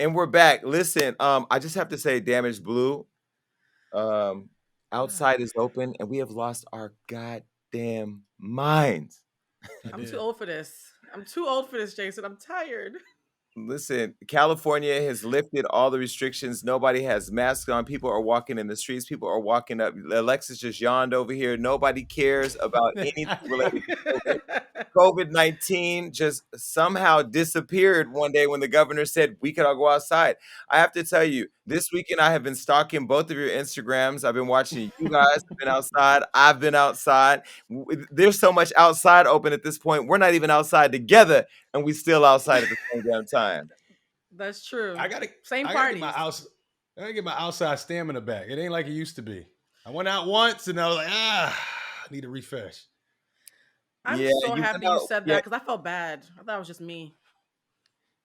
And we're back. Listen, I just have to say, Damaged Blue, um, outside is open, and we have lost our goddamn minds. I I'm too did. old for this. I'm too old for this, Jason. I'm tired. Listen, California has lifted all the restrictions. Nobody has masks on. People are walking in the streets. People are walking up. Alexis just yawned over here. Nobody cares about anything related to COVID. COVID-19 just somehow disappeared one day when the governor said we could all go outside. I have to tell you, this weekend I have been stalking both of your Instagrams. I've been watching you guys have been outside. I've been outside. There's so much outside open at this point. We're not even outside together, and we still outside at the same damn time. That's true. I gotta Same I gotta get my parties. I gotta get my outside stamina back. It ain't like it used to be. I went out once and I was like, I need a refresh. I'm Yeah, so you happy you know, said yeah, that because I felt bad. I thought it was just me.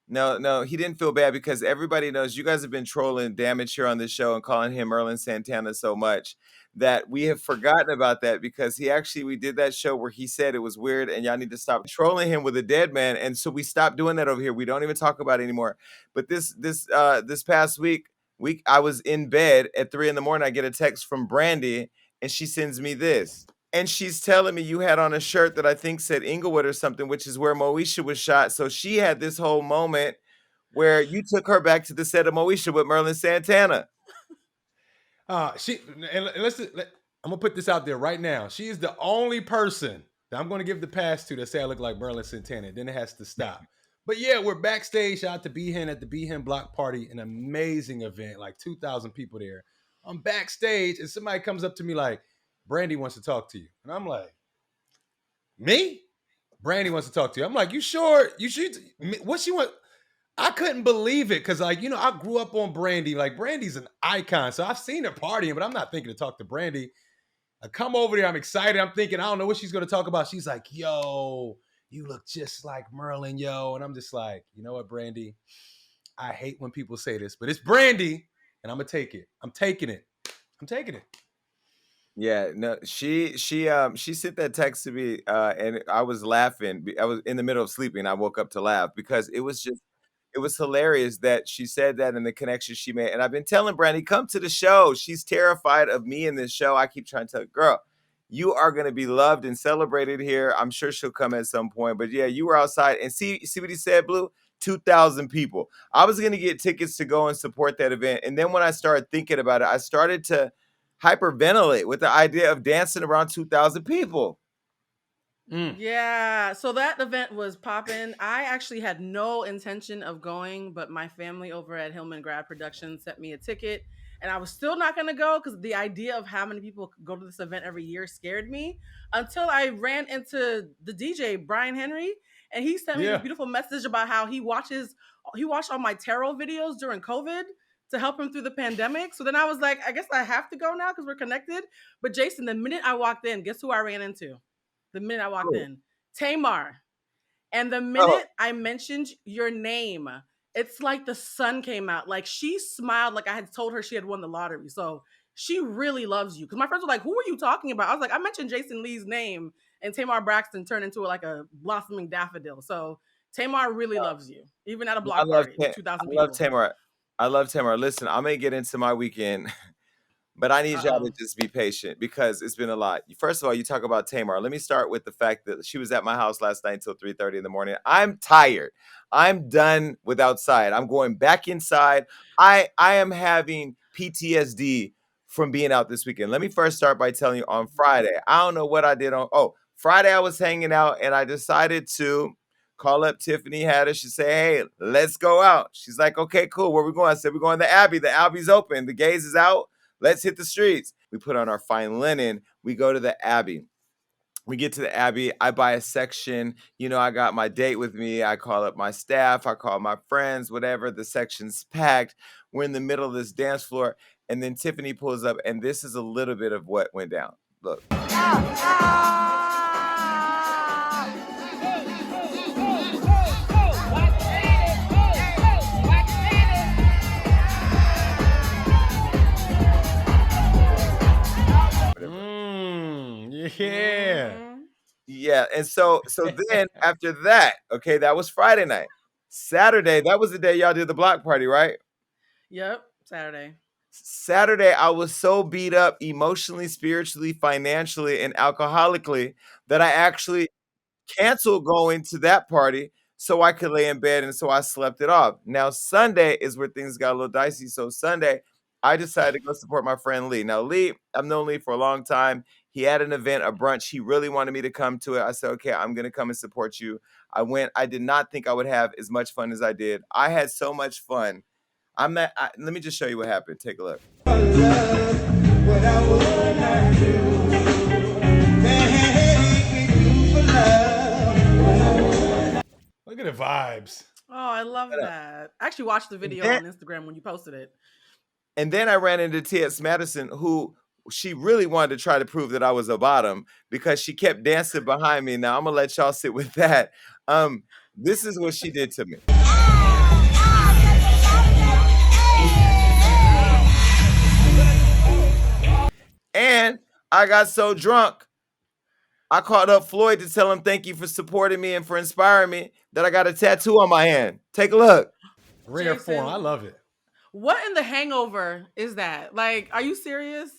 no, he didn't feel bad because everybody knows you guys have been trolling Damage here on this show and calling him Merlin Santana so much that we have forgotten about that because we did that show where he said it was weird and y'all need to stop trolling him with a dead man. And so we stopped doing that over here. We don't even talk about it anymore. But this past week I was in bed at 3 in the morning. I get a text from Brandy and she sends me this. And she's telling me you had on a shirt that I think said Inglewood or something, which is where Moesha was shot. So she had this whole moment where you took her back to the set of Moesha with Merlin Santana. She and I'm gonna put this out there right now. She is the only person that I'm gonna give the pass to that say I look like Merlin Santana. Then it has to stop. But yeah, we're backstage out to Behan at the Behan Block Party, an amazing event, like 2,000 people there. I'm backstage and somebody comes up to me like, Brandy wants to talk to you. And I'm like, me? Brandy wants to talk to you. I'm like, you sure? You should. What she want? I couldn't believe it because, like, I grew up on Brandy. Like, Brandy's an icon. So I've seen her partying, but I'm not thinking to talk to Brandy. I come over there. I'm excited. I'm thinking, I don't know what she's going to talk about. She's like, yo, you look just like Merlin, yo. And I'm just like, you know what, Brandy? I hate when people say this, but it's Brandy, and I'm going to take it. I'm taking it. I'm taking it. Yeah, no, she sent that text to me, and I was laughing. I was in the middle of sleeping. I woke up to laugh because it was hilarious that she said that and the connection she made. And I've been telling Brandy, come to the show. She's terrified of me in this show. I keep trying to tell her, girl, you are going to be loved and celebrated here. I'm sure she'll come at some point. But yeah, you were outside and see what he said, Blue? 2,000 people. I was going to get tickets to go and support that event. And then when I started thinking about it, I started to hyperventilate with the idea of dancing around 2,000 people. Yeah, so that event was popping. I actually had no intention of going, but my family over at Hillman Grad Productions sent me a ticket, and I was still not going to go because the idea of how many people go to this event every year scared me until I ran into the DJ, Brian Henry, and he sent me this Yeah. beautiful message about how he watched all my tarot videos during COVID to help him through the pandemic. So then I was like, I guess I have to go now because we're connected. But Jason, the minute I walked in, guess who I ran into? The minute I walked Oh, in, Tamar. And the oh, minute I mentioned your name, it's like the sun came out. Like she smiled like I had told her she had won the lottery. So she really loves you. Because my friends were like, who are you talking about? I was like, I mentioned Jason Lee's name, and Tamar Braxton turned into like a blossoming daffodil. So Tamar really loves you, even at a I block love party with I 2,000 love people. Tamara. I love Tamara. Listen, I'm gonna get into my weekend, but I need y'all to Uh-oh. just be patient because it's been a lot. First of all, you talk about Tamar. Let me start with the fact that she was at my house last night until 3:30 in the morning. I'm tired. I'm done with outside. I'm going back inside. I am having PTSD from being out this weekend. Let me first start by telling you on Friday. I don't know what I did on Friday I was hanging out and I decided to call up Tiffany Haddish and say, hey, let's go out. She's like, okay, cool. Where we going? I said, we're going to the Abbey. The Abbey's open. The gaze is out. Let's hit the streets. We put on our fine linen. We go to the Abbey. We get to the Abbey. I buy a section. I got my date with me. I call up my staff. I call my friends, whatever. The section's packed. We're in the middle of this dance floor. And then Tiffany pulls up. And this is a little bit of what went down. Look. Yeah. Mhm. Yeah, and so then after that, okay, that was Friday night. Saturday, that was the day y'all did the block party, right? Yep, Saturday. Saturday, I was so beat up emotionally, spiritually, financially, and alcoholically that I actually canceled going to that party so I could lay in bed, and so I slept it off. Now, Sunday is where things got a little dicey. So Sunday, I decided to go support my friend Lee. Now, Lee, I've known Lee for a long time. He had an event, a brunch. He really wanted me to come to it. I said, okay, I'm going to come and support you. I went. I did not think I would have as much fun as I did. I had so much fun. Let me just show you what happened. Take a look. Look at the vibes. Oh, I love that. I actually watched the video on Instagram when you posted it. And then I ran into T.S. Madison, who she really wanted to try to prove that I was a bottom because she kept dancing behind me. Now I'm gonna let y'all sit with that. This is what she did to me. And I got so drunk, I called up Floyd to tell him thank you for supporting me and for inspiring me that I got a tattoo on my hand. Take a look. Rare Jason, form. I love it. What in the Hangover is that? Like, are you serious?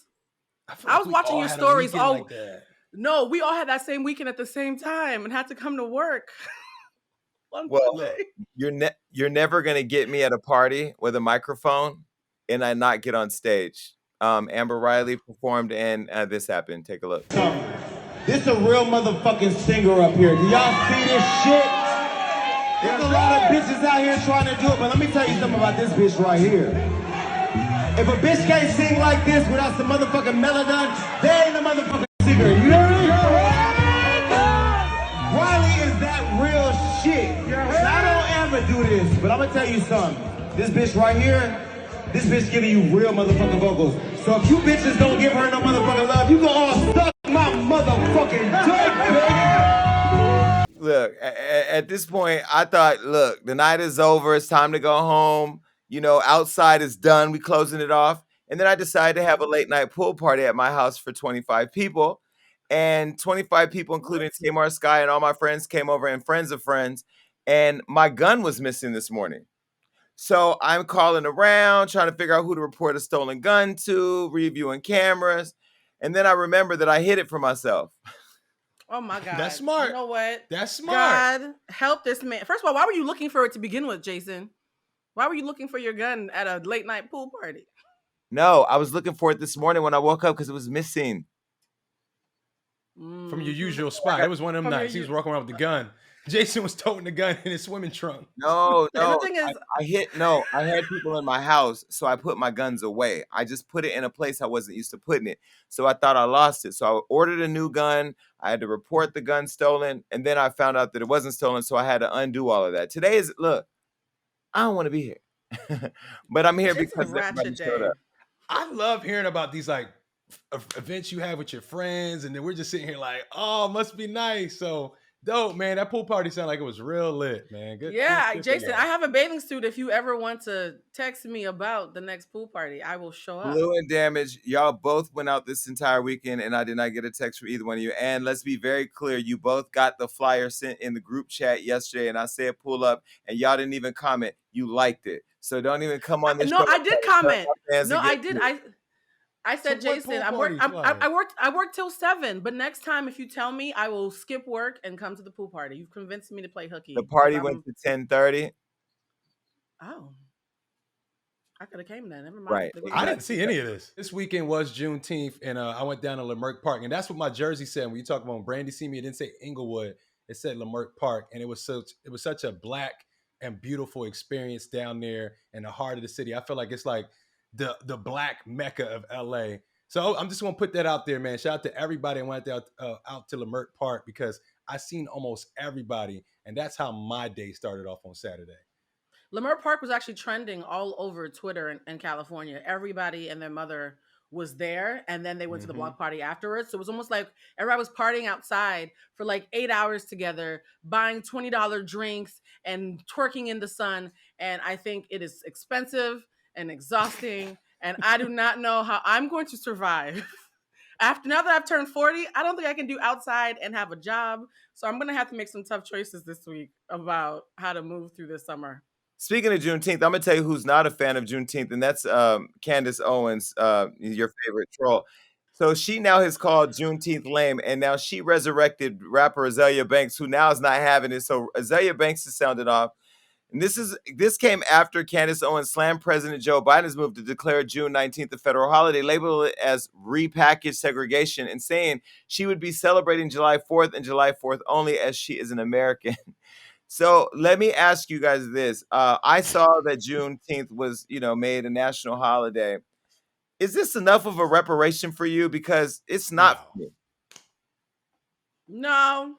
feel I like was we watching all your had a stories. weekend Oh, like that. no, we all had that same weekend at the same time and had to come to work on Well, Monday. you're never gonna get me at a party with a microphone and I not get on stage. Amber Riley performed and this happened. Take a look. This a real motherfucking singer up here. Do y'all see this shit? There's a lot of bitches out here trying to do it, but let me tell you something about this bitch right here. If a bitch can't sing like this without some motherfucking melody, they ain't a motherfucking singer. You know what I mean? Riley is that real shit. And I don't ever do this, but I'm gonna tell you something. This bitch right here, this bitch giving you real motherfucking vocals. So if you bitches don't give her no motherfucking love, you can all suck my motherfucking dick, baby. Look, at this point, I thought, look, the night is over. It's time to go home. You know, outside is done. We closing it off. And then I decided to have a late night pool party at my house for 25 people. And 25 people, including Tamar Sky and all my friends, came over and friends of friends. And my gun was missing this morning. So I'm calling around, trying to figure out who to report a stolen gun to, reviewing cameras. And then I remember that I hid it for myself. Oh my God. That's smart. You know what? That's smart. God, help this man. First of all, why were you looking for it to begin with, Jason? Why were you looking for your gun at a late night pool party? No, I was looking for it this morning when I woke up because it was missing. From your usual spot. It was one of them nights. He was walking around with the gun. Jason was toting the gun in his swimming trunk. No. And the thing is, I had people in my house, so I put my guns away. I just put it in a place I wasn't used to putting it. So I thought I lost it. So I ordered a new gun. I had to report the gun stolen. And then I found out that it wasn't stolen. So I had to undo all of that. Today is, look, I don't want to be here. But I'm here it's a because everybody ratchet showed day. up. I love hearing about these like events you have with your friends, and then we're just sitting here like, oh, must be nice. So dope, man. That pool party sounded like it was real lit, man. Good. Yeah, good Jason, I have a bathing suit. If you ever want to text me about the next pool party, I will show up. Blue and Damage, y'all both went out this entire weekend, and I did not get a text from either one of you. And let's be very clear, you both got the flyer sent in the group chat yesterday, and I said pull up, and y'all didn't even comment. You liked it. So don't even come on this No, show. I did comment. No, I against did. me. I said, So what Jason, pool I worked till 7. But next time, if you tell me, I will skip work and come to the pool party. You've convinced me to play hooky. The party went to 10:30. Oh, I could have came then. Never mind. Right. I didn't see any of this. This weekend was Juneteenth, and I went down to Leimert Park, and that's what my jersey said. When you talk about Brandy see me, it didn't say Inglewood, it said Leimert Park, and it was such a black and beautiful experience down there in the heart of the city. I feel like it's like the black mecca of LA. So I'm just gonna put that out there, man. Shout out to everybody who went out to Leimert Park, because I seen almost everybody, and that's how my day started off on Saturday. Leimert Park was actually trending all over Twitter in California. Everybody and their mother was there, and then they went to the block party afterwards. So it was almost like everybody was partying outside for like 8 hours together, buying $20 drinks and twerking in the sun. And I think it is expensive and exhausting, and I do not know how I'm going to survive After now that I've turned 40, I don't think I can do outside and have a job. So I'm gonna have to make some tough choices this week about how to move through this summer. Speaking of Juneteenth, I'm gonna tell you who's not a fan of Juneteenth, and that's Candace Owens, your favorite troll. So she now has called Juneteenth lame, and now she resurrected rapper Azalea Banks, who now is not having it. So Azalea Banks has sounded off. And this came after Candace Owens slammed President Joe Biden's move to declare June 19th a federal holiday, labeled it as repackaged segregation, and saying she would be celebrating July 4th and July 4th only as she is an American. So let me ask you guys this. I saw that Juneteenth was, made a national holiday. Is this enough of a reparation for you? Because it's not No. for me. No.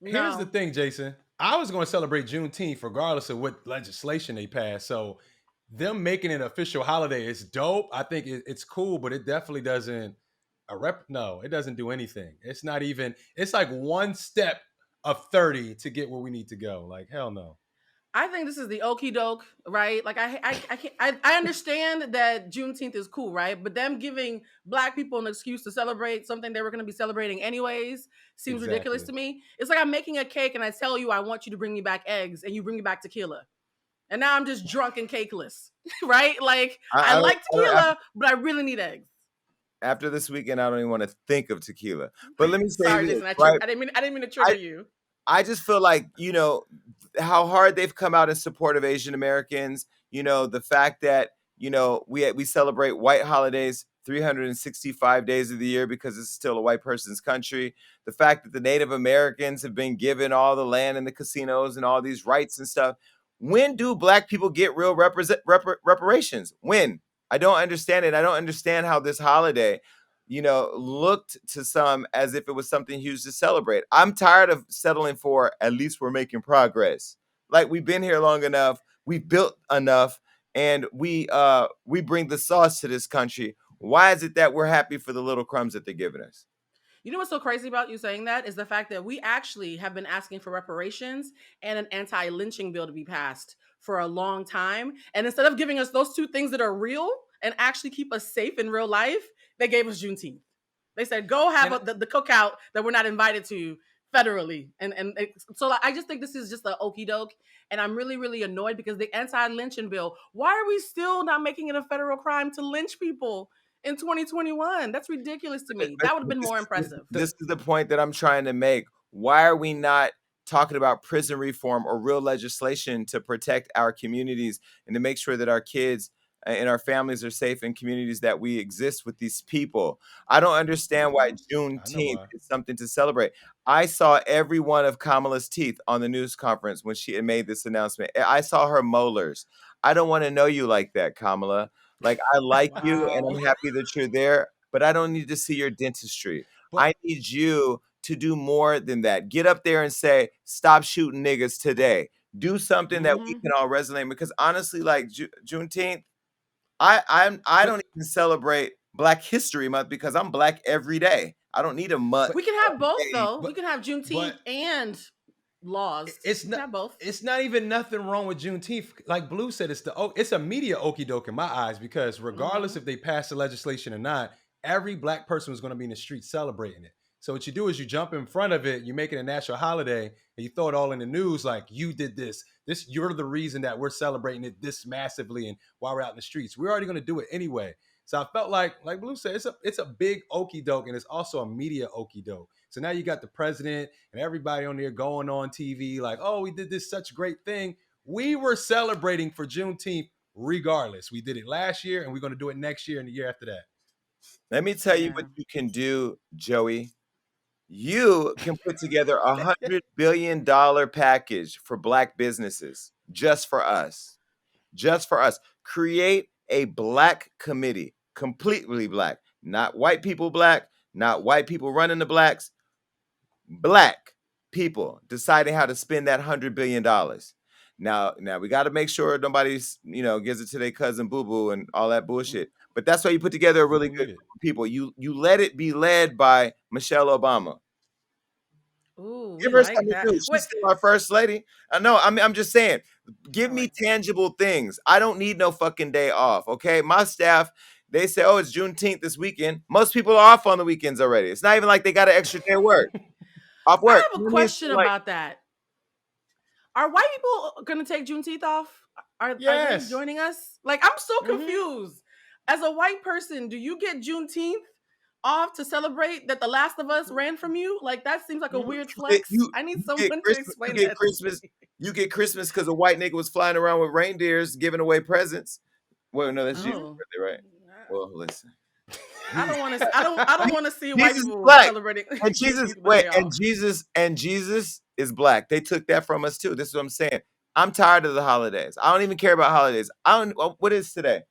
Here's the No. thing, Jason. I was going to celebrate Juneteenth regardless of what legislation they passed. So them making it an official holiday is dope. I think it's cool, but it definitely doesn't no, it doesn't do anything. It's not even, it's like one step of 30 to get where we need to go. Like, hell no. I think this is the okie doke, right? Like I understand that Juneteenth is cool, right? But them giving Black people an excuse to celebrate something they were going to be celebrating anyways seems ridiculous Exactly. to me. It's like I'm making a cake and I tell you I want you to bring me back eggs, and you bring me back tequila, and now I'm just drunk and cakeless, right? Like I I don't, like I don't, tequila, but I really need eggs. after this weekend, I don't even want to think of tequila. But let me say Sorry, this, Jason. right? I didn't mean to trigger you. I just feel like, how hard they've come out in support of Asian Americans, the fact that, we celebrate white holidays 365 days of the year because it's still a white person's country. The fact that the Native Americans have been given all the land and the casinos and all these rights and stuff. When do Black people get real reparations? When? I don't understand it. I don't understand how this holiday looked to some as if it was something huge to celebrate. I'm tired of settling for at least we're making progress. Like, we've been here long enough, we've built enough, and we bring the sauce to this country. Why is it that we're happy for the little crumbs that they're giving us? You know what's so crazy about you saying that is the fact that we actually have been asking for reparations and an anti-lynching bill to be passed for a long time. And instead of giving us those two things that are real and actually keep us safe in real life, they gave us Juneteenth. They said, go have And the cookout that we're not invited to federally. So I just think this is just an okey doke. And I'm really, really annoyed because the anti-lynching bill, why are we still not making it a federal crime to lynch people in 2021? That's ridiculous to me. That would have been more impressive. This is the point that I'm trying to make. Why are we not talking about prison reform or real legislation to protect our communities and to make sure that our kids and our families are safe in communities that we exist with these people? I don't understand why I know Juneteenth why. is something to celebrate. I saw every one of Kamala's teeth on the news conference when she had made this announcement. I saw her molars. I don't want to know you like that, Kamala. Like, I like you and Wow. I'm happy that you're there, but I don't need to see your dentistry. But I need you to do more than that. Get up there and say, stop shooting niggas today. Do something that we Hmm. can all resonate, because honestly, like Juneteenth, I but don't even celebrate Black History Month because I'm Black every day. I don't need a month. but We can have both Day. though. We but can have Juneteenth but and laws. it's We can not have both. it's not even nothing wrong with Juneteenth. Like Blue said, it's a media okey doke in my eyes because regardless Hmm. if they pass the legislation or not, every Black person was going to be in the street celebrating it. So what you do is you jump in front of it, you make it a national holiday, and you throw it all in the news like you did this. You're the reason that we're celebrating it this massively and while we're out in the streets. We're already going to do it anyway. So I felt like Blue said, it's a big okey doke, and it's also a media okey doke. So now you got the president and everybody on there going on TV like, oh, we did this such a great thing. We were celebrating for Juneteenth regardless. We did it last year, and we're going to do it next year and the year after that. Let me tell you Yeah. what you can do, Joey. You can put together $100 billion package for Black businesses just for us. Just for us. Create a Black committee, completely Black, not white people Black, not white people running the Blacks, Black people deciding how to spend that $100 billion. Now we got to make sure nobody's gives it to their cousin Boo Boo and all that bullshit. But that's why you put together a We really don't good need it. group of people. You let it be led by Michelle Obama. Ooh, we Give her like something to that. do. Wait, She's still our first lady. I know. I'm just saying. Give I me like that. tangible things. I don't need no fucking day off. Okay, my staff. They say, oh, it's Juneteenth this weekend. Most people are off on the weekends already. It's not even like they got an extra day of work. Off work. I have a question about that. Are white people gonna take Juneteenth off? Are they Yes. joining us? Like, I'm so confused. As a white person, do you get Juneteenth off to celebrate that The Last of Us ran from you? Like, that seems like a weird flex. I need someone to explain that. You get Christmas because a white nigga was flying around with reindeers giving away presents. Well, no, that's Jesus' birthday, right? Well, listen. I don't want to. I don't want to see white people black. celebrating. And Jesus, and Jesus is black. They took that from us too. This is what I'm saying. I'm tired of the holidays. I don't even care about holidays. What is today?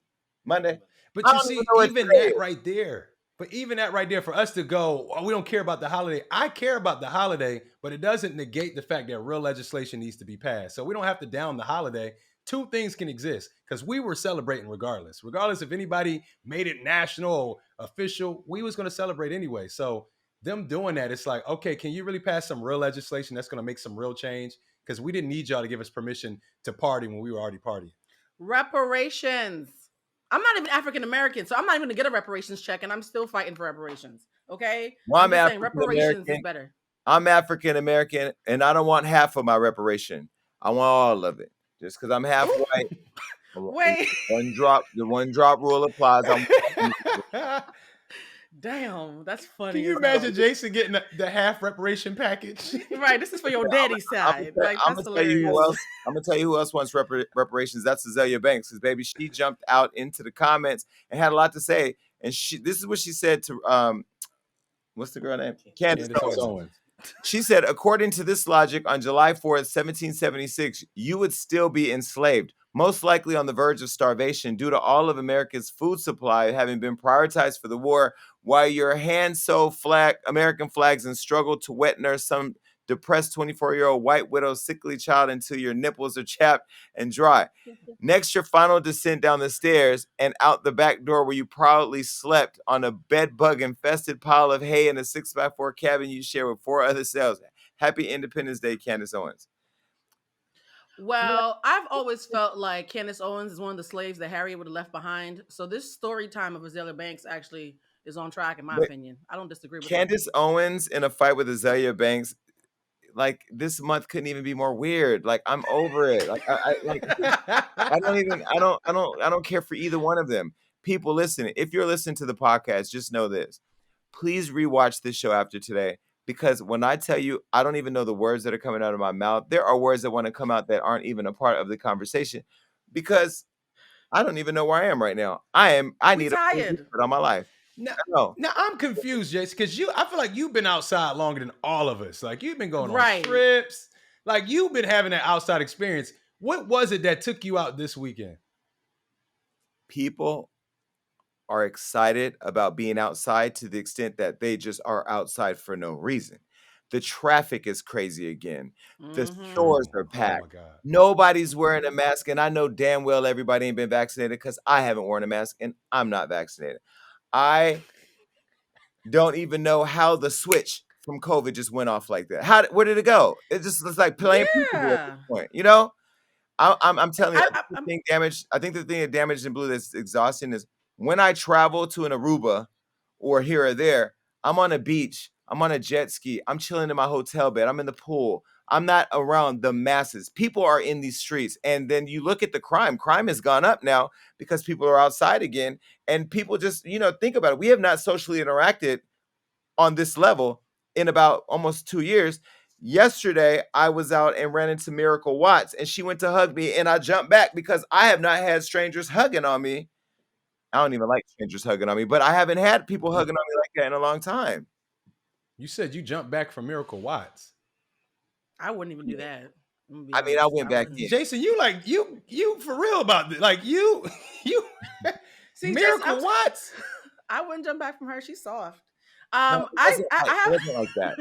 Monday. But you see, even that right there. But even that right there, for us to go, oh, we don't care about the holiday. I care about the holiday, but it doesn't negate the fact that real legislation needs to be passed. So we don't have to down the holiday. Two things can exist because we were celebrating regardless. Regardless if anybody made it national or official, we was going to celebrate anyway. So them doing that, it's like, okay, can you really pass some real legislation that's going to make some real change? Because we didn't need y'all to give us permission to party when we were already partying. Reparations. I'm not even African American, so I'm not even going to get a reparations check, and I'm still fighting for reparations. Okay? Well, I'm saying reparations is better. I'm African American, and I don't want half of my reparation. I want all of it. Just because I'm half white. Wait. The one drop rule applies. Damn, that's funny. Can you imagine Jason getting the half reparation package? Right, this is for your daddy's side. I'm gonna tell you who else wants reparations. That's Azalea Banks, because baby, she jumped out into the comments and had a lot to say. And this is what she said to what's the girl name? Candace Owens. She said, according to this logic, on July 4th, 1776, you would still be enslaved, most likely on the verge of starvation due to all of America's food supply having been prioritized for the war, while your hands sew American flags and struggle to wet nurse some depressed 24-year-old white widow sickly child until your nipples are chapped and dry. Next, your final descent down the stairs and out the back door where you proudly slept on a bed bug infested pile of hay in a 6x4 cabin you share with 4 other cells. Happy Independence Day, Candace Owens. Well, I've always felt like Candace Owens is one of the slaves that Harriet would have left behind. So this story time of Azalea Banks actually is on track, in my opinion. I don't disagree with Candace Owens in a fight with Azalea Banks. Like, this month couldn't even be more weird. Like, I'm over it. Like, I don't care for either one of them. People listening, if you're listening to the podcast, just know this. Please rewatch this show after today, because when I tell you, I don't even know the words that are coming out of my mouth. There are words that want to come out that aren't even a part of the conversation, because I don't even know where I am right now. I need tired on my life. Now I'm confused, Jason, because I feel like you've been outside longer than all of us. Like, you've been going on trips. Like, you've been having that outside experience. What was it that took you out this weekend? People are excited about being outside to the extent that they just are outside for no reason. The traffic is crazy again. The stores are packed. Oh my God. Nobody's wearing a mask, and I know damn well everybody ain't been vaccinated because I haven't worn a mask and I'm not vaccinated. I don't even know how the switch from COVID just went off like that. Where did it go? It just looks like playing people at this point. You know, I'm telling you, I think the thing that damaged in blue that's exhausting is when I travel to an Aruba or here or there, I'm on a beach, I'm on a jet ski, I'm chilling in my hotel bed, I'm in the pool. I'm not around the masses. People are in these streets. And then you look at the crime. Crime has gone up now because people are outside again. And people just, think about it. We have not socially interacted on this level in about almost 2 years. Yesterday, I was out and ran into Miracle Watts, and she went to hug me, and I jumped back because I have not had strangers hugging on me. I don't even like strangers hugging on me, but I haven't had people hugging on me like that in a long time. You said you jumped back from Miracle Watts. I wouldn't even do that. I mean, I went back in. Jason, you for real about this? Like, you See, Miracle Watts? I wouldn't jump back from her. She's soft. It wasn't like that.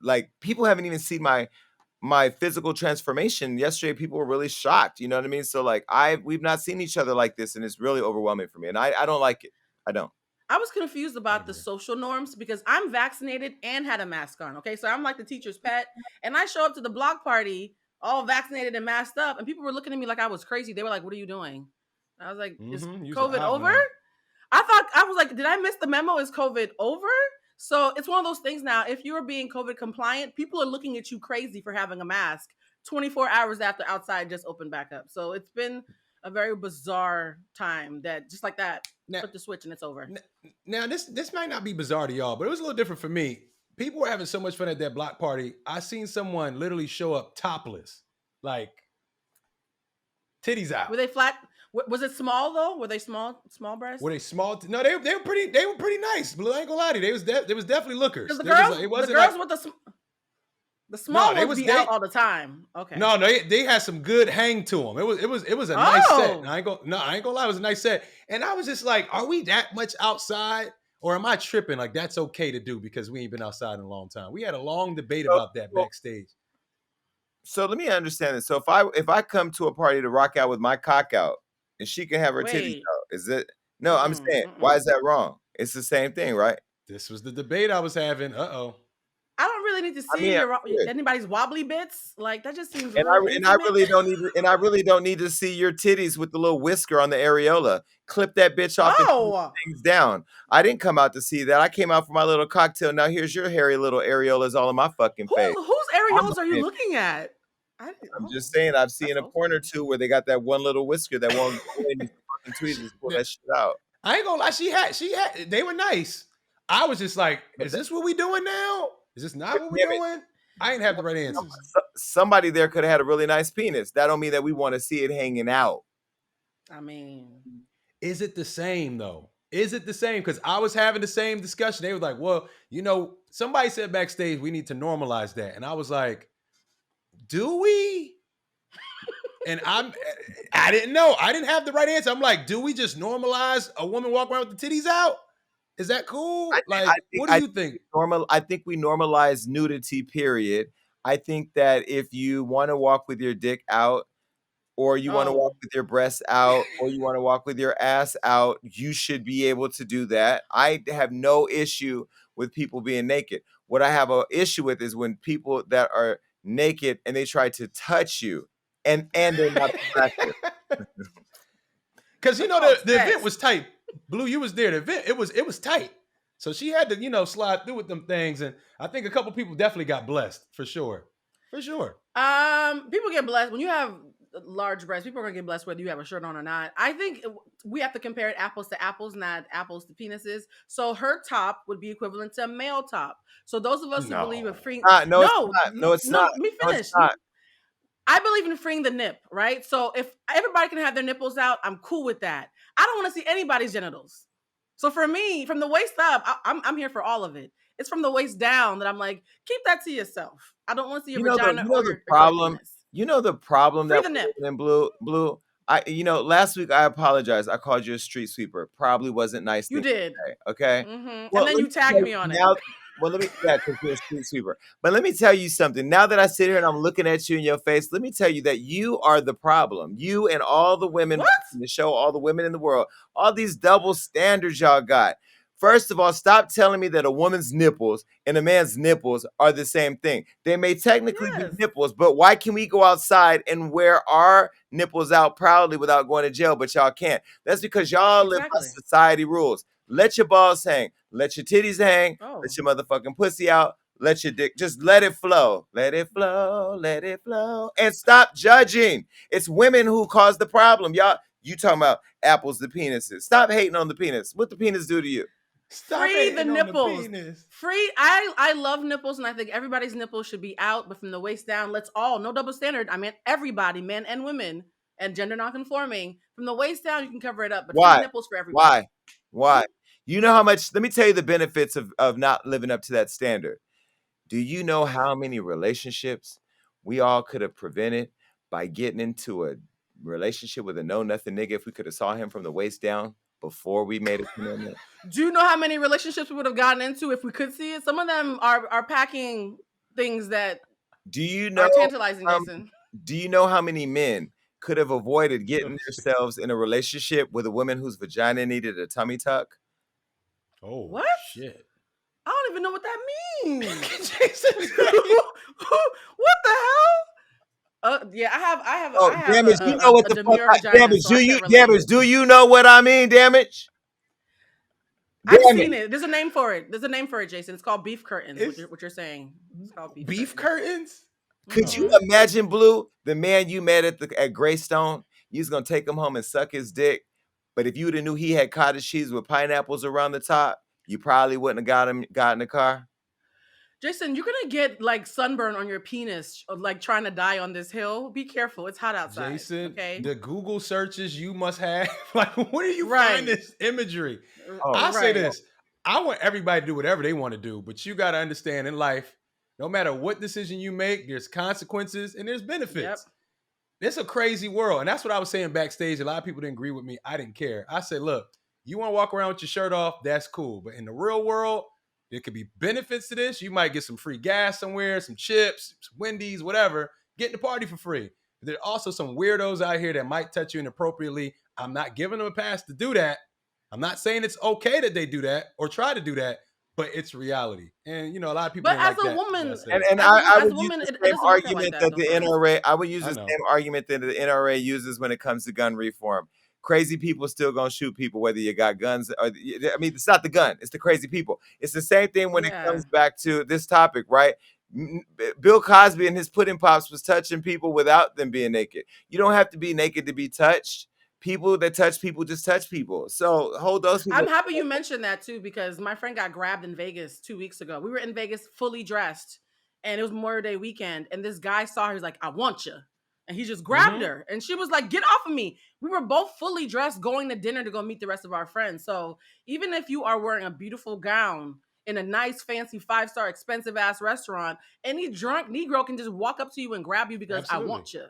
Like people haven't even seen my physical transformation. Yesterday, people were really shocked. You know what I mean? So like, we've not seen each other like this, and it's really overwhelming for me. And I don't like it. I don't. I was confused about the social norms because I'm vaccinated and had a mask on. Okay, so I'm like the teacher's pet, and I show up to the block party all vaccinated and masked up, and people were looking at me like I was crazy. They were like, "What are you doing?" And I was like, "Is COVID over?" I was like, did I miss the memo? Is COVID over? So it's one of those things now. If you're being COVID compliant, people are looking at you crazy for having a mask 24 hours after outside just opened back up. So it's been a very bizarre time that just like that, Now, flip the switch and it's over. now this might not be bizarre to y'all, but it was a little different for me. People were having so much fun at that block party. I seen someone literally show up topless, like titties out. Were they flat? Was it small though? Were they small breasts? Were they small? No, they were pretty nice. Blue, I ain't gonna lie to you. They was definitely lookers. Because the They was girls, like- it the wasn't girls like- with the small they ones was- be they- out all the time. Okay. No, they had some good hang to them. It was a nice set. Oh. I ain't gonna lie, it was a nice set. And I was just like, are we that much outside? Or am I tripping? Like that's okay to do because we ain't been outside in a long time. We had a long debate about that backstage. So let me understand this. So if I come to a party to rock out with my cock out and she can have her titties Wait. out, is it? No, I'm saying, why is that wrong? It's the same thing, right? This was the debate I was having. I don't really need to see anybody's wobbly bits. Like that just seems. And I really don't need to see your titties with the little whisker on the areola. Clip that bitch off and put things down. I didn't come out to see that. I came out for my little cocktail. Now here's your hairy little areolas all in my fucking face. Whose areolas are you looking at? I'm just saying, I've seen a porn or two where they got that one little whisker that won't go in these fucking tweezers, pull that shit out. I ain't gonna lie, she had they were nice. I was just like, is this what we doing now? Is this not what we're doing? I ain't have the right answers. Somebody there could have had a really nice penis. That don't mean that we want to see it hanging out. I mean, is it the same though? Is it the same? Because I was having the same discussion. They were like, well, somebody said backstage we need to normalize that. And I was like, do we? And I didn't know. I didn't have the right answer. I'm like, do we just normalize a woman walking around with the titties out? Is that cool? What do you think? I think we normalize nudity, period. I think that if you want to walk with your dick out, or you want to walk with your breasts out, or you want to walk with your ass out, you should be able to do that. I have no issue with people being naked. What I have an issue with is when people that are naked and they try to touch you and they're not attractive. Because the event was tight. Blue, you was there. The event, it was tight. So she had to, slide through with them things. And I think a couple people definitely got blessed, for sure. For sure. People get blessed. When you have large breasts, people are going to get blessed whether you have a shirt on or not. I think we have to compare it apples to apples, not apples to penises. So her top would be equivalent to a male top. So those of us who believe in freeing... No, it's not. Let me finish. I believe in freeing the nip, right? So if everybody can have their nipples out, I'm cool with that. I don't want to see anybody's genitals. So for me, from the waist up, I'm here for all of it. It's from the waist down that I'm like, keep that to yourself. I don't want to see your vagina. The problem. The problem that in blue. Last week I apologize. I called you a street sweeper. Probably wasn't nice. You did. Okay. Mm-hmm. Well, and then you tagged me on it. Well, because you're a street sweeper. But let me tell you something. Now that I sit here and I'm looking at you in your face, let me tell you that you are the problem. You and all the women in the show, all the women in the world, all these double standards y'all got. First of all, stop telling me that a woman's nipples and a man's nipples are the same thing. They may technically be nipples, but why can we go outside and wear our nipples out proudly without going to jail, but y'all can't? That's because y'all live by society rules. Let your balls hang. Let your titties hang. Let your motherfucking pussy out. Let your dick, just let it flow. Let it flow. Let it flow. And stop judging. It's women who cause the problem. Y'all, you talking about apples to penises. Stop hating on the penis. What the penis do to you? Free the nipples. Free. I love nipples, and I think everybody's nipples should be out, but from the waist down, let's all, no double standard. I mean, everybody, men and women, and gender nonconforming. From the waist down, you can cover it up, but free nipples for everybody. Why? You know how much, let me tell you the benefits of not living up to that standard. Do you know how many relationships we all could have prevented by getting into a relationship with a know-nothing nigga if we could have saw him from the waist down before we made a commitment? Do you know how many relationships we would have gotten into if we could see it? Some of them are packing things that are tantalizing, Jason. Do you know how many men could have avoided getting themselves in a relationship with a woman whose vagina needed a tummy tuck? Oh, what? Shit. I don't even know what that means. Jason, what the hell? Yeah, I have. Oh, I have Damage! You know what the fuck? Damage! Do you know what I mean? Damage. I've Damn seen it. it. There's a name for it. There's a name for it, Jason. It's called beef curtains. It's What you're saying? It's called beef beef curtains. curtains. Could you Oh, Mm-hmm. imagine, Blue, the man you met at Greystone? You was gonna take him home and suck his dick, but if you would have knew he had cottage cheese with pineapples around the top, you probably wouldn't have got in the car. Jason, you're gonna get like sunburn on your penis, like trying to die on this hill. Be careful. It's hot outside. Jason, Okay. the Google searches you must have. Like, where do you find Right. this imagery? Oh, I say Right. this. I want everybody to do whatever they want to do, but you got to understand in life, no matter what decision you make, there's consequences and there's Yep. benefits. It's a crazy world. And that's what I was saying backstage. A lot of people didn't agree with me. I didn't care. I said, look, you want to walk around with your shirt off, that's cool. But in the real world, there could be benefits to this. You might get some free gas somewhere, some chips, some Wendy's, whatever. Get in the party for free. But there are also some weirdos out here that might touch you inappropriately. I'm not giving them a pass to do that. I'm not saying it's okay that they do that or try to do that, but it's reality. And, a lot of people But didn't as like a that. What I woman, said. and I as a would use woman, the it same doesn't work out like argument that. that Though, the for us. NRA. I would use I the know. same argument that the NRA uses when it comes to gun reform. Crazy people still gonna shoot people whether you got guns or I mean, it's not the gun, it's the crazy people. It's the same thing when it Yeah. comes back to this topic, right? Bill Cosby and his pudding pops was touching people without them being naked. You don't have to be naked to be touched. People that touch people just touch people. So hold those I'm people. happy you mentioned that too because my friend got grabbed in Vegas 2 weeks ago. We were in Vegas fully dressed, and it was Memorial Day weekend. And this guy saw her. He's like, "I want you," and he just grabbed Mm-hmm. her, and she was like, "Get off of me!" We were both fully dressed, going to dinner to go meet the rest of our friends. So even if you are wearing a beautiful gown in a nice, fancy, 5-star, expensive ass restaurant, any drunk Negro can just walk up to you and grab you because I Absolutely. want you.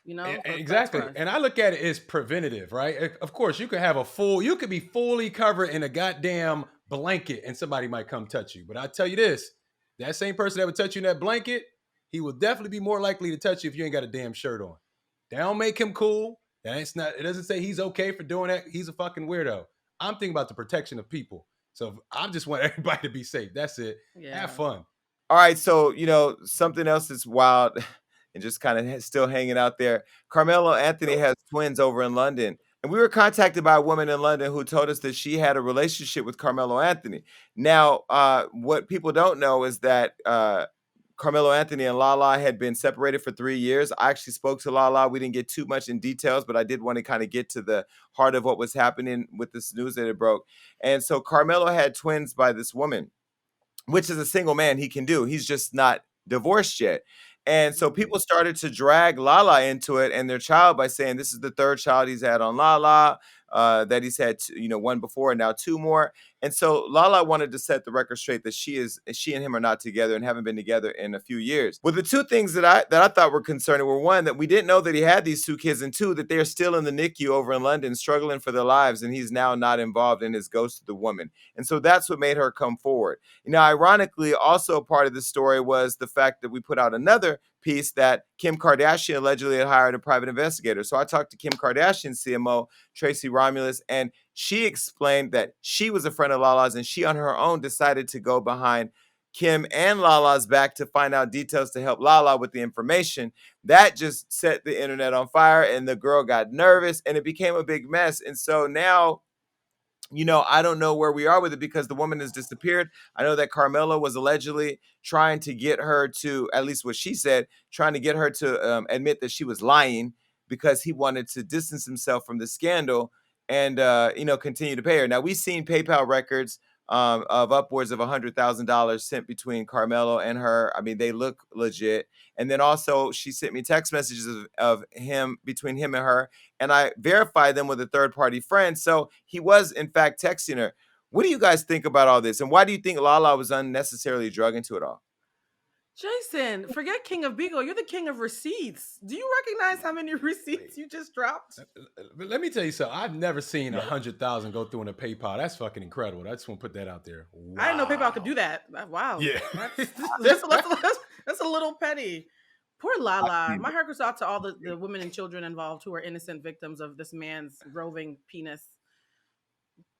You know, so that's for Exactly. us. And I look at it as preventative, right? Of course, you could be fully covered in a goddamn blanket and somebody might come touch you. But I tell you this, that same person that would touch you in that blanket, he will definitely be more likely to touch you if you ain't got a damn shirt on. That don't make him cool. It doesn't say he's okay for doing that. He's a fucking weirdo. I'm thinking about the protection of people. So I just want everybody to be safe. That's it. Yeah. Have fun. All right, so something else that's wild and just kind of still hanging out there. Carmelo Anthony has twins over in London, and we were contacted by a woman in London who told us that she had a relationship with Carmelo Anthony. Now, what people don't know is that Carmelo Anthony and Lala had been separated for 3 years. I actually spoke to Lala. We didn't get too much in details, but I did want to kind of get to the heart of what was happening with this news that it broke. And so Carmelo had twins by this woman, which is a single man he can do. He's just not divorced yet. And so people started to drag Lala into it and their child by saying this is the third child he's had on Lala, that he's had one before and now two more. And so Lala wanted to set the record straight that she and him are not together and haven't been together in a few years. Well, the two things that I thought were concerning were, one, that we didn't know that he had these two kids, and two, that they are still in the NICU over in London struggling for their lives, and he's now not involved in his ghost of the woman. And so that's what made her come forward. Now, ironically, also a part of the story was the fact that we put out another piece that Kim Kardashian allegedly had hired a private investigator. So I talked to Kim Kardashian's CMO, Tracy Romulus, and she explained that she was a friend of Lala's and she on her own decided to go behind Kim and Lala's back to find out details to help Lala with the information. That just set the internet on fire and the girl got nervous and it became a big mess. And so now, I don't know where we are with it because the woman has disappeared. I know that Carmelo was allegedly trying to get her to, at least what she said, trying to get her to admit that she was lying because he wanted to distance himself from the scandal and, continue to pay her. Now, we've seen PayPal records of upwards of $100,000 sent between Carmelo and her. I mean, they look legit. And then also she sent me text messages of him, between him and her, and I verified them with a third-party friend. So he was, in fact, texting her. What do you guys think about all this? And why do you think Lala was unnecessarily drug into it all? Jason, forget King of Beagle. You're the king of receipts. Do you recognize how many receipts you just dropped? But let me tell you something. I've never seen 100,000 go through in a PayPal. That's fucking incredible. I just want to put that out there. Wow. I didn't know PayPal could do that. Wow. Yeah. That's a little petty. Poor Lala. My heart goes out to all the women and children involved who are innocent victims of this man's roving penis.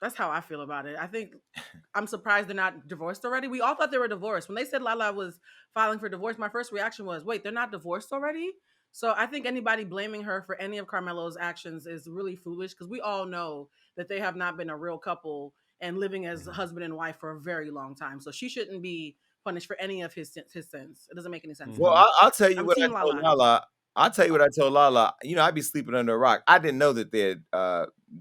That's how I feel about it. I think I'm surprised they're not divorced already. We all thought they were divorced. When they said Lala was filing for divorce, my first reaction was, wait, they're not divorced already? So I think anybody blaming her for any of Carmelo's actions is really foolish because we all know that they have not been a real couple and living as husband and wife for a very long time. So she shouldn't be punished for any of his sins. It doesn't make any sense to Well, me. I'll tell you I'm what I team told Lala. Lala. I'll tell you what I told Lala. You know, I'd be sleeping under a rock. I didn't know that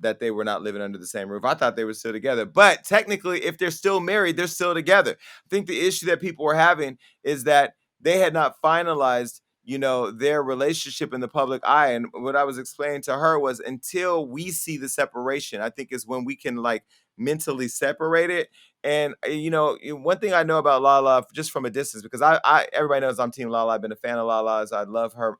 that they were not living under the same roof. I thought they were still together. But technically, if they're still married, they're still together. I think the issue that people were having is that they had not finalized, you know, their relationship in the public eye. And what I was explaining to her was until we see the separation, I think is when we can like mentally separate it. And you know, one thing I know about Lala just from a distance, because everybody knows I'm Team Lala. I've been a fan of Lala's. I love her,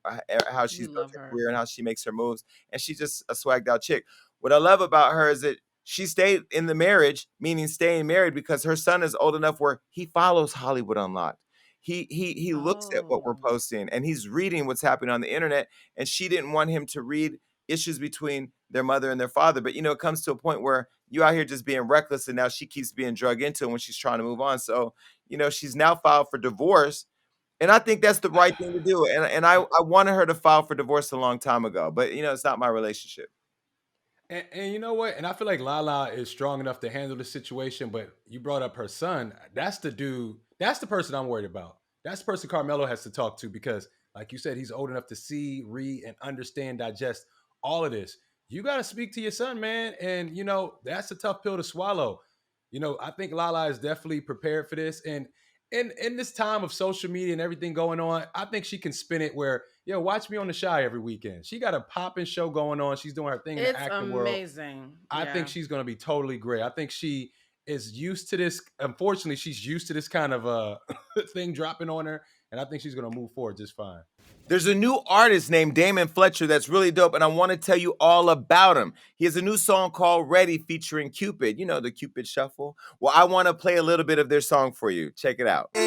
how You she's built love her her. career and how she makes her moves, and she's just a swagged out chick. What I love about her is that she stayed in the marriage, meaning staying married, because her son is old enough where he follows Hollywood Unlocked. He looks at what we're Oh. posting and he's reading what's happening on the internet, and she didn't want him to read issues between their mother and their father. But you know, it comes to a point where you out here just being reckless, and now she keeps being drug into it when she's trying to move on. So, you know, she's now filed for divorce. And I think that's the right thing to do. And I wanted her to file for divorce a long time ago. But you know, it's not my relationship. And you know what? And I feel like Lala is strong enough to handle the situation. But you brought up her son. That's the dude. That's the person I'm worried about. That's the person Carmelo has to talk to because, like you said, he's old enough to see, read, and understand, digest all of this. You got to speak to your son, man. And you know that's a tough pill to swallow. You know, I think Lala is definitely prepared for this. And in this time of social media and everything going on, I think she can spin it where, yo, watch me on the Shy every weekend. She got a popping show going on. She's doing her thing in the It's acting world. amazing. I think Yeah. she's going to be totally great. I think she is used to this. Unfortunately, she's used to this kind of thing dropping on her, and I think she's going to move forward just fine. There's a new artist named Damon Fletcher that's really dope, and I want to tell you all about him. He has a new song called Ready featuring Cupid. You know, the Cupid Shuffle. Well, I want to play a little bit of their song for you. Check it out. My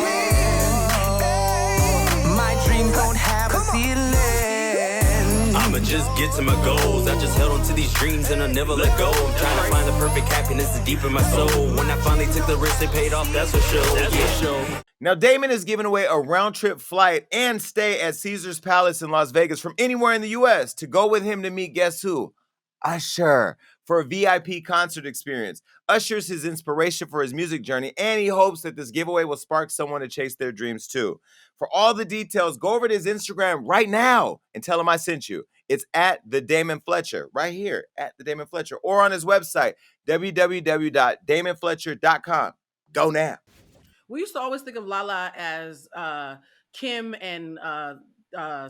dreams don't have a ceiling. I'ma just get to my goals. I just held on to these dreams and I'll never let go. I'm trying to find the perfect happiness deep in my soul. When I finally took the risk, it paid off. That's for sure. That's for sure. Now, Damon is giving away a round-trip flight and stay at Caesar's Palace in Las Vegas from anywhere in the U.S. to go with him to meet, guess who? Usher, for a VIP concert experience. Usher's his inspiration for his music journey, and he hopes that this giveaway will spark someone to chase their dreams too. For all the details, go over to his Instagram right now and tell him I sent you. It's at the Damon Fletcher, right here, at the Damon Fletcher, or on his website, www.damonfletcher.com. Go now. We used to always think of Lala as Kim and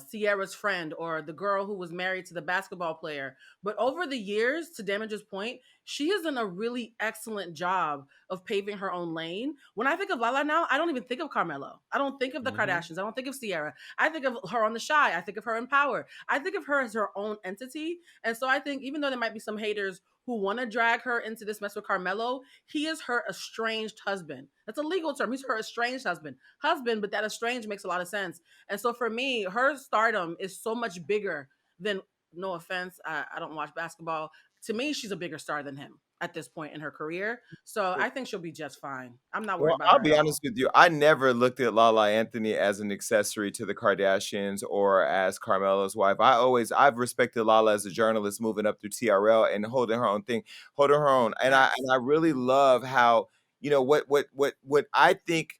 Sierra's friend, or the girl who was married to the basketball player. But over the years, to Damage's point, she has done a really excellent job of paving her own lane. When I think of Lala now, I don't even think of Carmelo. I don't think of the Kardashians. I don't think of Sierra. I think of her on The Shy. I think of her in Power. I think of her as her own entity. And so I think even though there might be some haters who want to drag her into this mess with Carmelo, he is her estranged husband. That's a legal term. He's her estranged husband. Husband, but that estranged makes a lot of sense. And so for me, her stardom is so much bigger than, no offense, I don't watch basketball. To me, she's a bigger star than him at this point in her career. So I think she'll be just fine. I'm not worried Well, about I'll her be at honest all. with you. I never looked at Lala Anthony as an accessory to the Kardashians or as Carmelo's wife. I've respected Lala as a journalist moving up through TRL and holding her own thing, holding her own. And I Facts. and I really love how, you know, what I think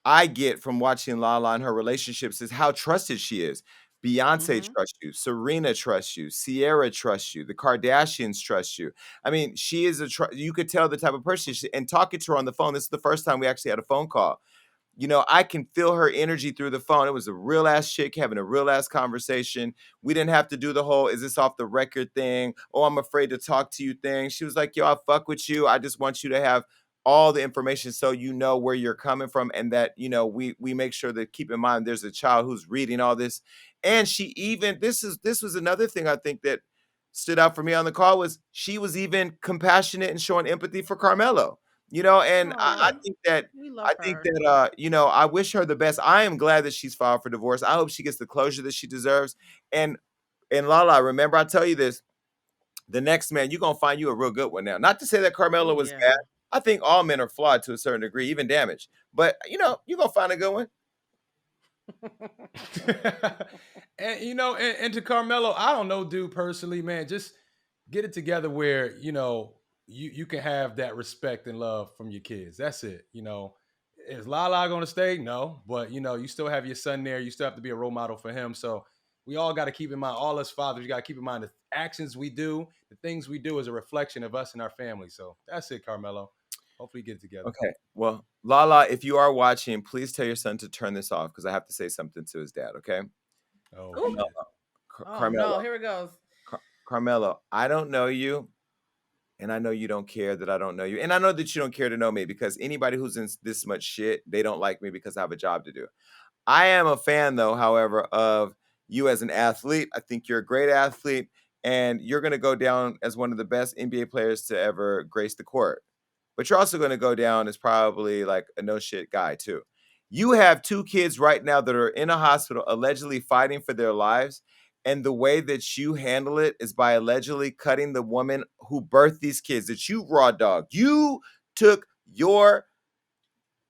I get from watching Lala and her relationships is how trusted she is. Beyonce Mm-hmm. trusts you, Serena trusts you, Sierra trusts you, the Kardashians trust you. I mean, she is you could tell the type of person she, and talking to her on the phone, this is the first time we actually had a phone call. You know, I can feel her energy through the phone. It was a real ass chick having a real ass conversation. We didn't have to do the whole, is this off the record thing? Oh, I'm afraid to talk to you thing. She was like, yo, I fuck with you. I just want you to have all the information so you know where you're coming from, and that, you know, we make sure that keep in mind there's a child who's reading all this. And she even, this was another thing I think that stood out for me on the call, was she was even compassionate and showing empathy for Carmelo. You know, and I Oh, think that we love her. you know, I wish her the best. I am glad that she's filed for divorce. I hope she gets the closure that she deserves. And Lala, remember I tell you this, the next man, you're gonna find you a real good one now. Not to say that Oh Carmelo was bad. yeah. I think all men are flawed to a certain degree, even damaged. But you know, you're gonna find a good one. And you know, and to Carmelo, I don't know, dude, personally, man, just get it together where, you know, you can have that respect and love from your kids. That's it. Is Lala going to stay? No, but you still have your son there. You still have to be a role model for him. So we all got to keep in mind, all us fathers, you got to keep in mind the actions we do, the things we do is a reflection of us and our family. So that's it, Carmelo. Hopefully you get it together. Okay. Well, Lala, if you are watching, please tell your son to turn this off because I have to say something to his dad. Okay. Oh, Ooh. shit. Oh Carmelo. no, here it goes. Carmelo, I don't know you. And I know you don't care that I don't know you. And I know that you don't care to know me because anybody who's in this much shit, they don't like me because I have a job to do. I am a fan, though, however, of you as an athlete. I think you're a great athlete, and you're going to go down as one of the best NBA players to ever grace the court. But you're also going to go down as probably like a no shit guy, too. You have 2 kids right now that are in a hospital allegedly fighting for their lives. And the way that you handle it is by allegedly cutting the woman who birthed these kids that you raw dog. You took your,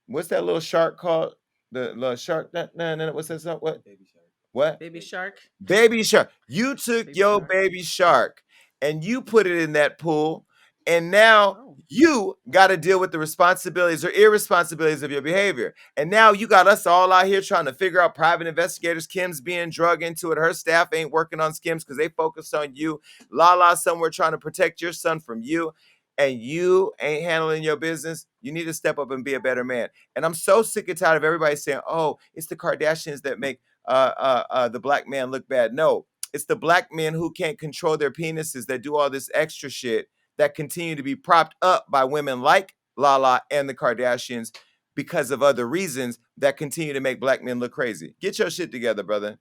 what's that little shark called? The little shark, what's that song? What? Baby shark. What? Baby shark. Baby shark. You took Baby your shark. baby shark and you put it in that pool. And now Oh. you got to deal with the responsibilities or irresponsibilities of your behavior. And now you got us all out here trying to figure out private investigators. Kim's being drug into it. Her staff ain't working on skims because they focused on you. Lala somewhere trying to protect your son from you. And you ain't handling your business. You need to step up and be a better man. And I'm so sick and tired of everybody saying, oh, it's the Kardashians that make the black man look bad. No, it's the black men who can't control their penises that do all this extra shit that continue to be propped up by women like Lala and the Kardashians because of other reasons that continue to make black men look crazy. Get your shit together, brother.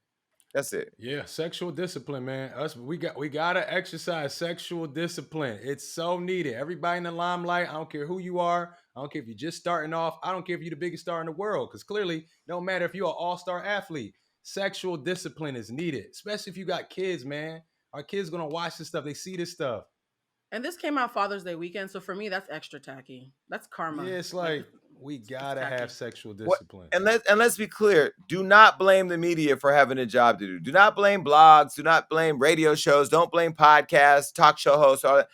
That's it. Yeah, sexual discipline, man. We gotta exercise sexual discipline. It's so needed. Everybody in the limelight. I don't care who you are. I don't care if you're just starting off. I don't care if you're the biggest star in the world. Because clearly, it don't matter if you're an all-star athlete. Sexual discipline is needed, especially if you got kids, man. Our kids gonna watch this stuff. They see this stuff. And this came out Father's Day weekend, so for me, that's extra tacky. That's karma. Yeah, it's like we gotta tacky. have sexual What, discipline. and let's be clear. Do not blame the media for having a job to do. Do not blame blogs. Do not blame radio shows. Don't blame podcasts, talk show hosts. All that.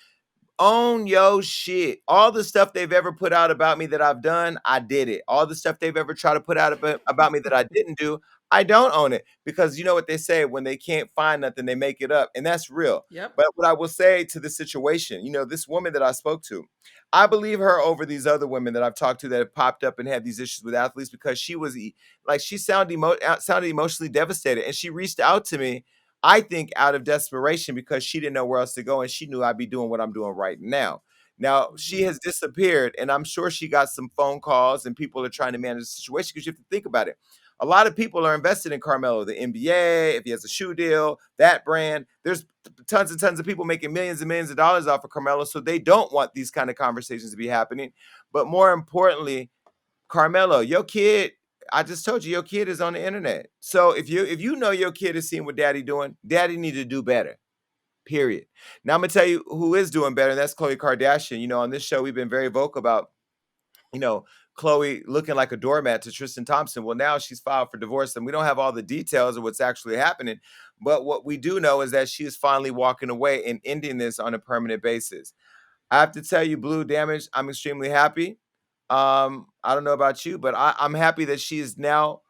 Own your shit. All the stuff they've ever put out about me that I've done, I did it. All the stuff they've ever tried to put out about me that I didn't do, I don't own it. Because you know what they say, when they can't find nothing, they make it up. And that's real. Yep. But what I will say to the situation, this woman that I spoke to, I believe her over these other women that I've talked to that have popped up and had these issues with athletes because she was like, she sounded emotionally devastated. And she reached out to me, I think, out of desperation because she didn't know where else to go and she knew I'd be doing what I'm doing right now. Now, she has disappeared, and I'm sure she got some phone calls and people are trying to manage the situation because you have to think about it. A lot of people are invested in Carmelo, the NBA, if he has a shoe deal, that brand. There's tons and tons of people making millions and millions of dollars off of Carmelo, so they don't want these kind of conversations to be happening. But more importantly, Carmelo, your kid, I just told you, your kid is on the internet. So if you know your kid is seeing what daddy doing, daddy need to do better. Period. Now I'm gonna tell you who is doing better, and that's Khloe Kardashian. On this show, we've been very vocal about, Khloe looking like a doormat to Tristan Thompson. Well, now she's filed for divorce, and we don't have all the details of what's actually happening. But what we do know is that she is finally walking away and ending this on a permanent basis. I have to tell you, Blue Damage, I'm extremely happy. I don't know about you, but I'm happy that she is now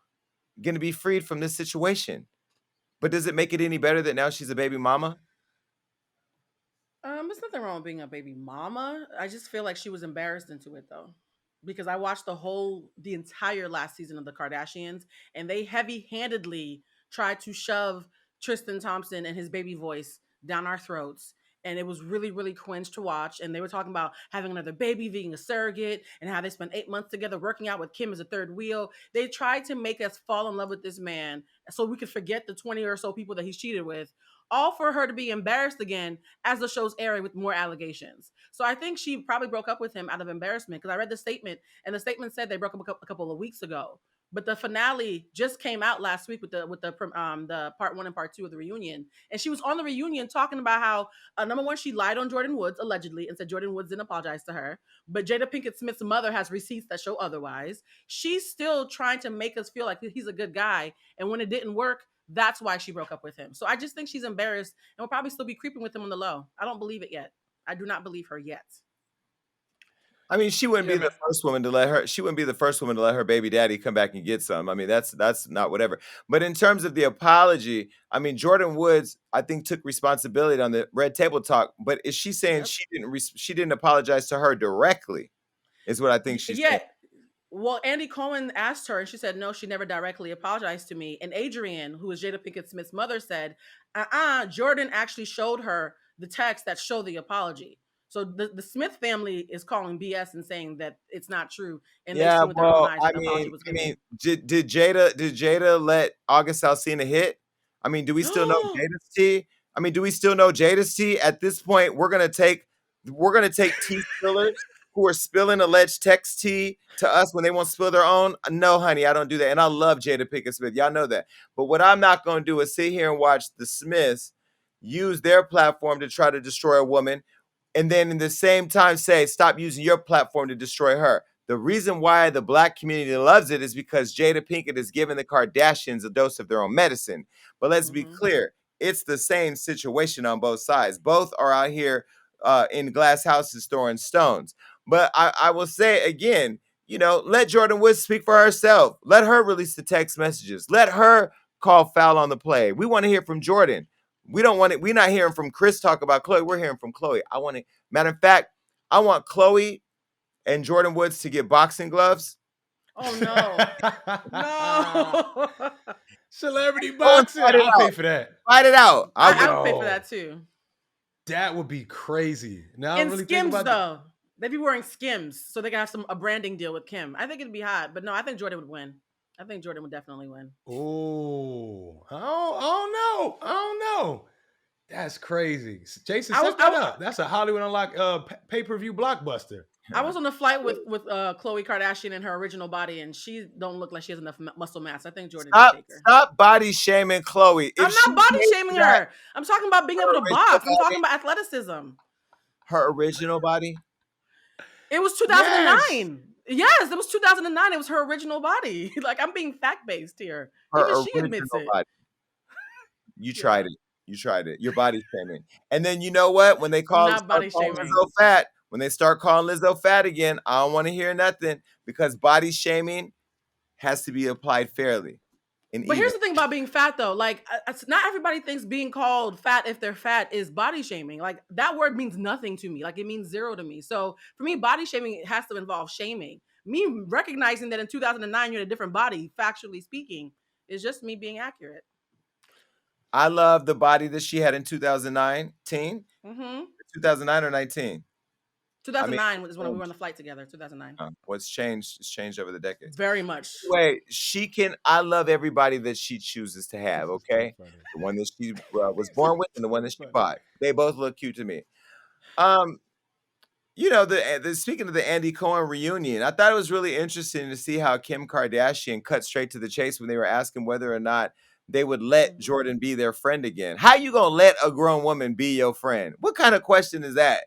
going to be freed from this situation. But does it make it any better that now she's a baby mama? There's nothing wrong with being a baby mama. I just feel like she was embarrassed into it though. Because I watched the entire last season of the Kardashians, and they heavy-handedly tried to shove Tristan Thompson and his baby voice down our throats. And it was really, really cringe to watch. And they were talking about having another baby, being a surrogate, and how they spent 8 months together working out with Kim as a third wheel. They tried to make us fall in love with this man so we could forget the 20 or so people that he's cheated with, all for her to be embarrassed again as the show's airing with more allegations. So I think she probably broke up with him out of embarrassment, because I read the statement, and the statement said they broke up a couple of weeks ago. But the finale just came out last week with the part 1 and part 2 of the reunion, and she was on the reunion talking about how number one, she lied on Jordan Woods allegedly and said Jordan Woods didn't apologize to her, but Jada Pinkett Smith's mother has receipts that show otherwise. She's still trying to make us feel like he's a good guy, and when it didn't work, that's why she broke up with him. So I just think she's embarrassed and will probably still be creeping with him on the low. I don't believe it yet. I do not believe her yet. I mean, she wouldn't Yeah, be man. the first woman to let her. She wouldn't be the first woman to let her baby daddy come back and get some. I mean, that's not whatever. But in terms of the apology, I mean, Jordan Woods, I think, took responsibility on the Red Table Talk. But is she saying Yep. she didn't apologize to her directly? Is what I think she's saying. Yeah. Well, Andy Cohen asked her, and she said, no, she never directly apologized to me. And Adrienne, who is Jada Pinkett Smith's mother, said, Jordan actually showed her the text that showed the apology. So the Smith family is calling BS and saying that it's not true. And they've Yeah, seen with their own well, eyes that the apology was I given. mean, did Jada let August Alsina hit? I mean, do we still know Jada's tea? I mean, do we still know Jada's tea? At this point, we're gonna take tea spillers who are spilling alleged text tea to us when they won't spill their own. No, honey, I don't do that. And I love Jada Pinkett Smith. Y'all know that. But what I'm not gonna do is sit here and watch the Smiths use their platform to try to destroy a woman and then in the same time say, stop using your platform to destroy her. The reason why the black community loves it is because Jada Pinkett is giving the Kardashians a dose of their own medicine. But let's be clear, it's the same situation on both sides. Both are out here in glass houses throwing stones. But I will say again, let Jordan Woods speak for herself. Let her release the text messages. Let her call foul on the play. We want to hear from Jordan. We don't want it. We're not hearing from Chris talk about Khloe. We're hearing from Khloe. Matter of fact, I want Khloe and Jordan Woods to get boxing gloves. Oh no. Celebrity boxing. I'll pay for that. Fight it out. I would pay for that too. That would be crazy. Now And I'm really Skims thinking about though. They'd be wearing Skims so they can have a branding deal with Kim. I think it'd be hot, but no, I think Jordan would win. I think Jordan would definitely win. Oh, I don't know. That's crazy. Jason, set that up. That's a Hollywood Unlocked pay-per-view blockbuster. I was on a flight with Khloe Kardashian in her original body, and she don't look like she has enough muscle mass. I think Jordan would take her. Stop body shaming Khloe. I'm not body shaming her. I'm talking about being able to box. I'm talking about athleticism. Her original body? It was 2009. Yes, it was 2009. It was her original body. Like, I'm being fact-based here. Even she admits it. Body. You tried it. You tried it. Your body shaming. And then you know what? When they call Lizzo fat, when they start calling Lizzo fat again, I don't want to hear nothing because body shaming has to be applied fairly. But here's the thing about being fat, though. Like, not everybody thinks being called fat if they're fat is body shaming. Like, that word means nothing to me. Like, it means zero to me. So for me, body shaming has to involve shaming. Me recognizing that in 2009 you're in a different body, factually speaking, is just me being accurate. I love the body that she had in 2019. 2009 or 19? 2009 is when we were on the flight together. 2009. What's changed? It's changed over the decades. Very much. Wait, I love everybody that she chooses to have. Okay, the one that she was born with and the one that she bought. They both look cute to me. Speaking of the Andy Cohen reunion, I thought it was really interesting to see how Kim Kardashian cut straight to the chase when they were asking whether or not they would let Jordan be their friend again. How you gonna let a grown woman be your friend? What kind of question is that?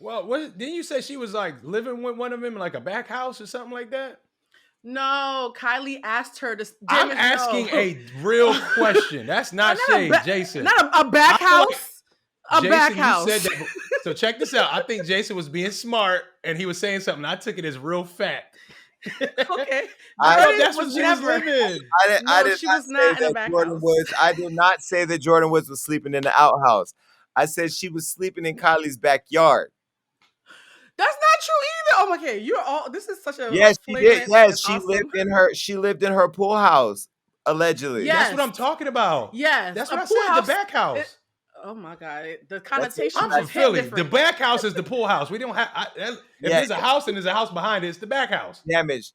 Well, didn't you say she was like living with one of them in like a back house or something like that? No, Kylie asked her to. I'm asking a real question. That's not shade, Jason. Not a back house. Jason, back house. You said that, so check this out. I think Jason was being smart and he was saying something. I took it as real fact. Okay. That's what she was living. I did not say that Jordan Woods was sleeping in the outhouse. I said she was sleeping in Kylie's backyard. That's not true either. Oh, okay. You're all. This is such a. Yes, she did. Yes, she lived in her pool house allegedly. Yes. That's what I'm talking about. Yes, that's what I said. The back house. Oh my God, the connotation. I'm from Philly. The back house is the pool house. We don't have. If there's a house and there's a house behind it, it's the back house. Damage.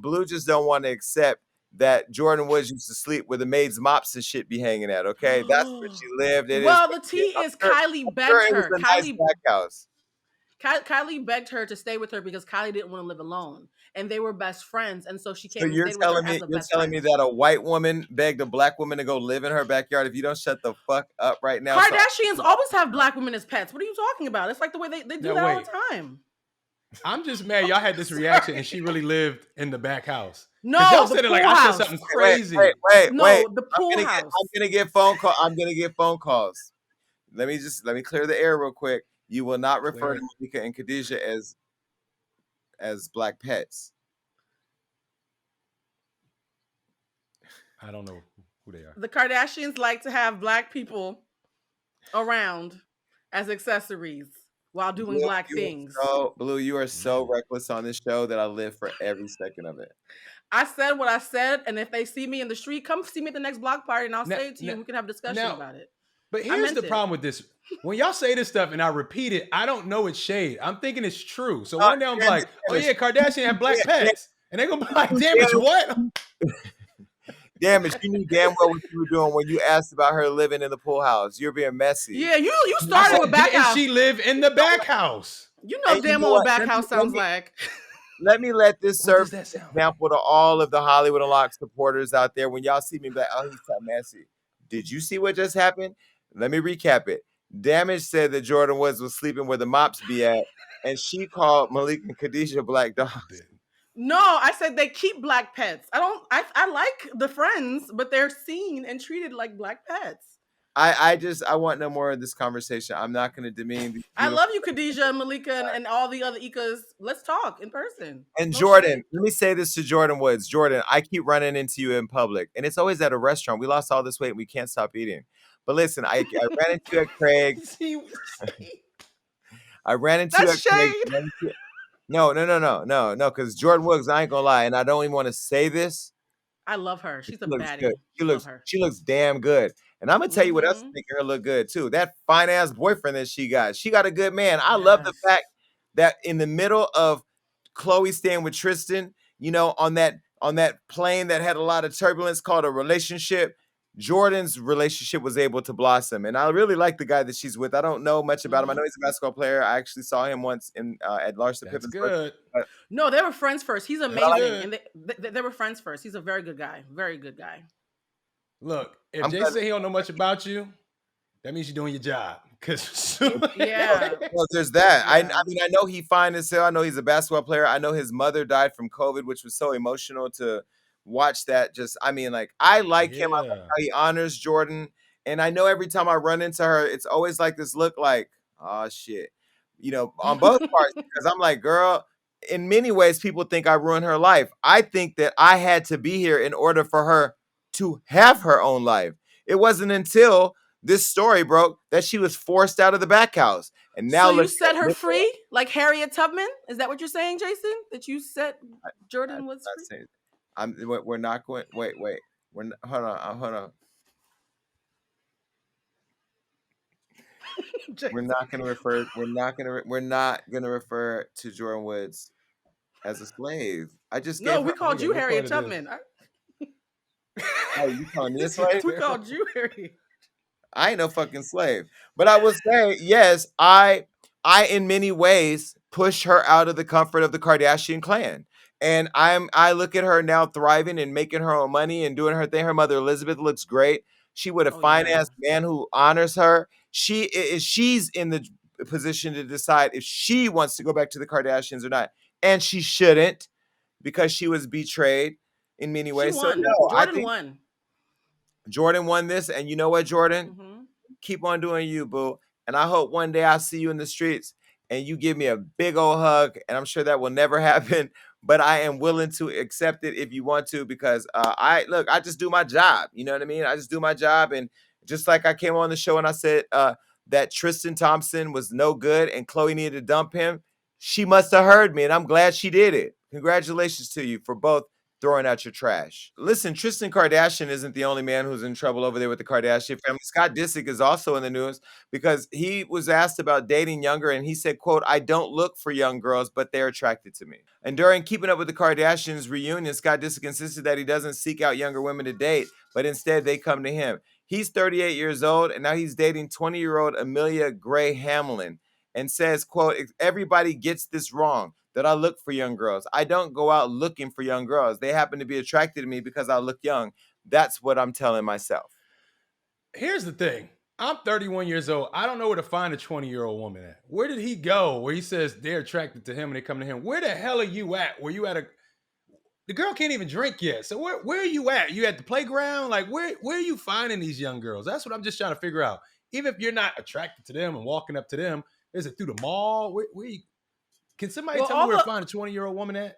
Blue just don't want to accept that Jordan Woods used to sleep where the maid's mops and shit be hanging at. Okay, that's where she lived. The tea is Kylie begged her. Kylie back house. Kylie begged her to stay with her because Kylie didn't want to live alone, and they were best friends, and so she came. So you're telling me that a white woman begged a black woman to go live in her backyard? If you don't shut the fuck up right now, Kardashians always have black women as pets. What are you talking about? It's like the way they do that all the time. I'm just mad y'all had this reaction, and she really lived in the back house. No, y'all said it like I said something crazy. Wait. The pool house. I'm gonna get phone calls. Let me clear the air real quick. You will not refer Clear to it. Malika and Khadijah as black pets. I don't know who they are. The Kardashians like to have black people around as accessories while doing black things. Blue, you are so Mm. reckless on this show that I live for every second of it. I said what I said, and if they see me in the street, come see me at the next block party, and I'll Now- say it to you. now- We can have a discussion now- about it. But I here's meant the it. problem with this. When y'all say this stuff and I repeat it, I don't know it's shade. I'm thinking it's true. So No, one day I'm damn like, it, oh damn it. yeah, Kardashian have black Yeah, pets. And they're gonna be like, damn it, Damn. what? Damn it, you knew damn well what you were doing when you asked about her living in the pool house. You're being messy. Yeah, you I started said, with back didn't house. she live in the back house? You know And you damn know well what what? back Let me- house let sounds me- like. Let me let this What serve does that as an sound? example to all of the Hollywood Unlocked supporters out there. When y'all see me, be like, oh, he's so messy. Did you see what just happened? Let me recap it. Damage said that Jordan Woods was sleeping where the mops be at, and she called Malik and Khadijah black dogs. No, I said they keep black pets. I like the friends, but they're seen and treated like black pets. I want no more of this conversation. I'm not going to demean these I beautiful- love you, Khadijah and Malika and all the other Ikas. Let's talk in person. And No Jordan, shade. let me say this to Jordan Woods. Jordan, I keep running into you in public, and it's always at a restaurant. We lost all this weight and we can't stop eating. But listen, I ran into you at Craig. See, I ran into you That's at Craig. shade. No, because Jordan Woods, I ain't gonna lie, and I don't even want to say this. I love her. She's a She looks baddie. good. Love her. She looks damn good. And I'm gonna tell you what else is Mhm. making her look good too. That fine ass boyfriend that she got. She got a good man. I love the Yes. fact that in the middle of Khloe staying with Tristan, on that plane that had a lot of turbulence called a relationship, Jordan's relationship was able to blossom. And I really like the guy that she's with. I don't know much about him. I know he's a basketball player. I actually saw him once at Larsa that's Pippen's good. No, they were friends first. He's amazing, good. and they were friends first. He's a very good guy. Very good guy. Look, if I'm Jay glad- say he don't know much about you, that means you're doing your job. Because Yeah. Well, there's that. I Yeah. mean, I know he fine as hell. I know he's a basketball player. I know his mother died from COVID, which was so emotional to watch that. I like him. I like Yeah. how he honors Jordan. And I know every time I run into her, it's always like this look like, oh shit. On both parts. Because I'm like, girl, in many ways, people think I ruined her life. I think that I had to be here in order for her to have her own life. It wasn't until this story broke that she was forced out of the back house. And now So you look set at- her free, like Harriet Tubman? Is that what you're saying, Jason? That you set Jordan was not free? saying- we're not going. Wait. Hold on. We're not going to refer. We're not going to refer to Jordan Woods as a slave. I just No, gave we her. called you what Harriet part of this? Tubman. Oh, you calling me a slave? We called you Harriet. I ain't no fucking slave. But I will say, yes, I in many ways push her out of the comfort of the Kardashian clan. And I look at her now thriving and making her own money and doing her thing. Her mother Elizabeth looks great. She with a Oh, fine yeah. ass man who honors her. She's in the position to decide if she wants to go back to the Kardashians or not. And she shouldn't, because she was betrayed in many She ways. So won. no, I Jordan think won. Jordan won this. And you know what, Jordan? Mhm. Keep on doing you, boo. And I hope one day I see you in the streets and you give me a big old hug. And I'm sure that will never happen, but I am willing to accept it if you want to, because I just do my job. You know what I mean? I just do my job. And just like I came on the show and I said that Tristan Thompson was no good and Khloe needed to dump him, she must have heard me, and I'm glad she did it. Congratulations to you for both throwing out your trash. Listen, Tristan Kardashian isn't the only man who's in trouble over there with the Kardashian family. Scott Disick is also in the news because he was asked about dating younger, and he said, quote, "I don't look for young girls, but they're attracted to me." And during Keeping Up with the Kardashians reunion, Scott Disick insisted that he doesn't seek out younger women to date, but instead they come to him. He's 38 years old, and now he's dating 20-year-old Amelia Gray Hamlin, and says, quote, "Everybody gets this wrong, that I look for young girls. I don't go out looking for young girls. They happen to be attracted to me because I look young. That's what I'm telling myself." Here's the thing. I'm 31 years old. I don't know where to find a 20-year-old woman at. Where did he go where he says they're attracted to him and they come to him? Where the hell are you at? Were you at the girl can't even drink yet. So where are you at? You at the playground? Like where are you finding these young girls? That's what I'm just trying to figure out. Even if you're not attracted to them and walking up to them, Is it through the mall? Can somebody Well, tell me all where to the find a 20-year-old woman at?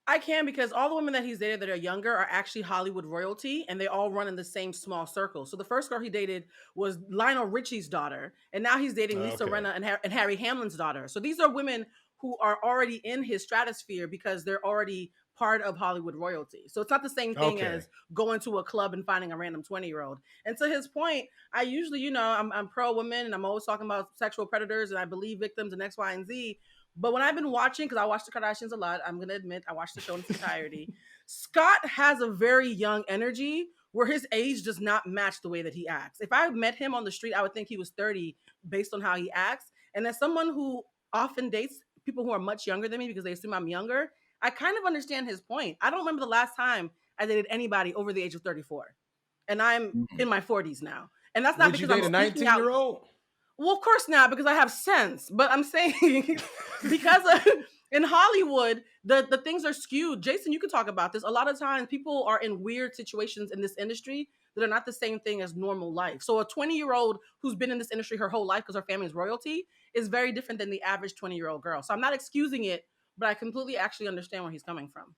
I can, because all the women that he's dated that are younger are actually Hollywood royalty, and they all run in the same small circle. So the first girl he dated was Lionel Richie's daughter, and now he's dating Lisa Okay. Rinna and Harry Hamlin's daughter. So these are women who are already in his stratosphere because they're already part of Hollywood royalty. So it's not the same thing Okay. as going to a club and finding a random 20-year-old. And to his point, I usually, I'm pro woman, and I'm always talking about sexual predators, and I believe victims and X, Y, and Z. But when I've been watching, because I watch the Kardashians a lot, I'm going to admit I watched the show in its entirety. Scott has a very young energy where his age does not match the way that he acts. If I met him on the street, I would think he was 30 based on how he acts. And as someone who often dates people who are much younger than me because they assume I'm younger, I kind of understand his point. I don't remember the last time I dated anybody over the age of 34. And I'm in my 40s now. And that's not Would you because date I'm a speaking out. 19-year-old? Well, of course not, because I have sense. But I'm saying because in Hollywood, the things are skewed. Jason, you can talk about this. A lot of times people are in weird situations in this industry that are not the same thing as normal life. So a 20-year-old who's been in this industry her whole life because her family is royalty is very different than the average 20-year-old girl. So I'm not excusing it, but I completely actually understand where he's coming from.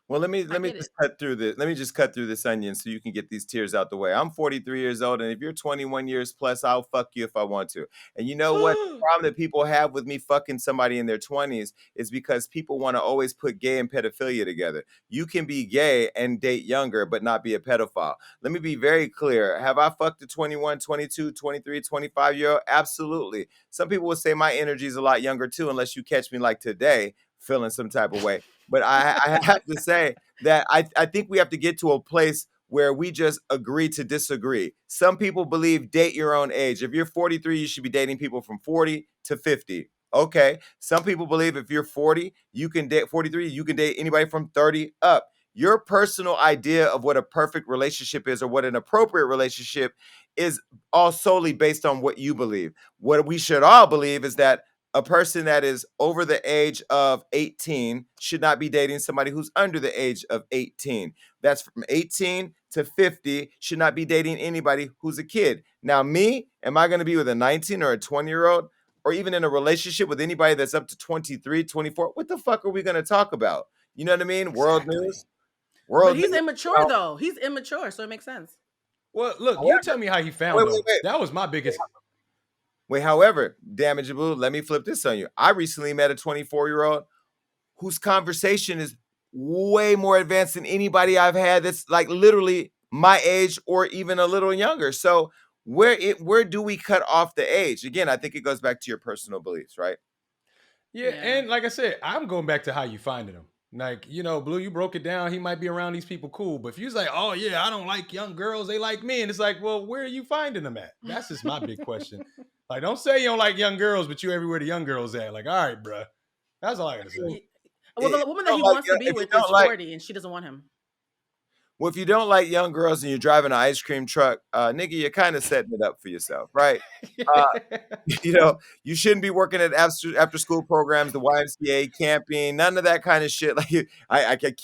Well, let me get just it. cut through this. Let me just cut through this onion so you can get these tears out the way. I'm 43 years old, and if you're 21 years plus, I'll fuck you if I want to. And you know what? The problem that people have with me fucking somebody in their 20s is because people want to always put gay and pedophilia together. You can be gay and date younger, but not be a pedophile. Let me be very clear. Have I fucked a 21, 22, 23, 25-year-old? Absolutely. Some people would say my energy is a lot younger too, unless you catch me like today feeling some type of way. But I have to say that I think we have to get to a place where we just agree to disagree. Some people believe date your own age. If you're 43, you should be dating people from 40 to 50. Okay. Some people believe if you're 40, you can date 43, you can date anybody from 30 up. Your personal idea of what a perfect relationship is or what an appropriate relationship is all solely based on what you believe. What we should all believe is that a person that is over the age of 18 should not be dating somebody who's under the age of 18. That's from 18 to 50, should not be dating anybody who's a kid. Now, me, am I going to be with a 19 or a 20-year-old or even in a relationship with anybody that's up to 23, 24? What the fuck are we going to talk about? You know what I mean? World Exactly. news. But World he's news. immature, though. He's immature, so it makes sense. Well, look, you tell me how you found them. Wait. That was my biggest. Wait, however, damageable, let me flip this on you. I recently met a 24-year-old whose conversation is way more advanced than anybody I've had that's like literally my age or even a little younger. So where do we cut off the age? Again, I think it goes back to your personal beliefs, right? Yeah, Yeah. and like I said, I'm going back to how you finding them. Like, Blue, you broke it down. He might be around these people cool. But if you was like, oh, yeah, I don't like young girls. They like me. And it's like, well, where are you finding them at? That's just my big question. Like, don't say you don't like young girls, but you everywhere the young girls at. Like, all right, bruh. That's all I got to say. Well, the woman that he Don't like wants to young- be if you with don't is like- 40, and she doesn't want him. Well, if you don't like young girls and you're driving an ice cream truck, nigga, you're kind of setting it up for yourself, right? You shouldn't be working at after school programs, the YMCA, camping, none of that kind of shit. Like I can't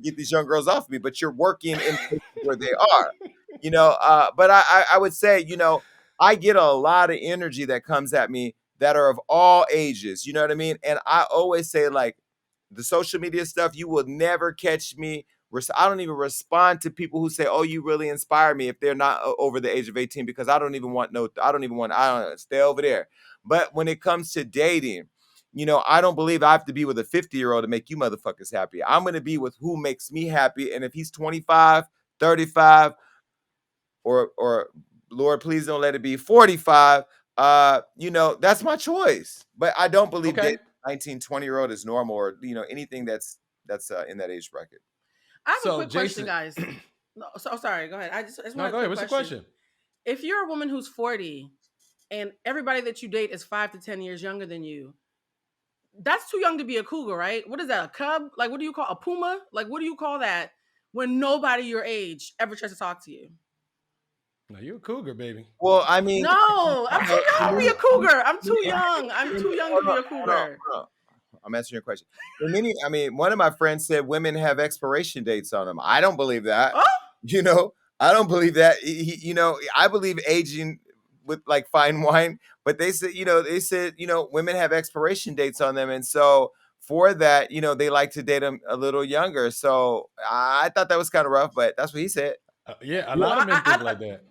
get these young girls off of me, but you're working in places where they are, But I would say, I get a lot of energy that comes at me that are of all ages. You know what I mean? And I always say, like, the social media stuff, you will never catch me. I don't even respond to people who say, "Oh, you really inspire me," if they're not over the age of 18, because I don't stay over there. But when it comes to dating, I don't believe I have to be with a 50-year-old to make you motherfuckers happy. I'm going to be with who makes me happy. And if he's 25, 35, or Lord, please don't let it be 45, that's my choice. But I don't believe Okay. that 19, 20-year-old is normal or, anything that's in that age bracket. I have So, a quick Jason- question, guys. No, so sorry. Go ahead. I just No, want go ahead. What's the question? If you're a woman who's 40 and everybody that you date is 5 to 10 years younger than you, that's too young to be a cougar, right? What is that? A cub? Like, what do you call a puma? Like, what do you call that when nobody your age ever tries to talk to you? No, you're a cougar, baby. Well, I mean, No, I'm too young to be a cougar. I'm too young. I'm too young to be a cougar. Hold on. I'm answering your question. One of my friends said women have expiration dates on them. I don't believe that. Oh, I don't believe that. I believe aging with like fine wine, but they said, women have expiration dates on them, and so for that, they like to date them a little younger. So I thought that was kind of rough, but that's what he said. Yeah, a Well, lot of men think like that.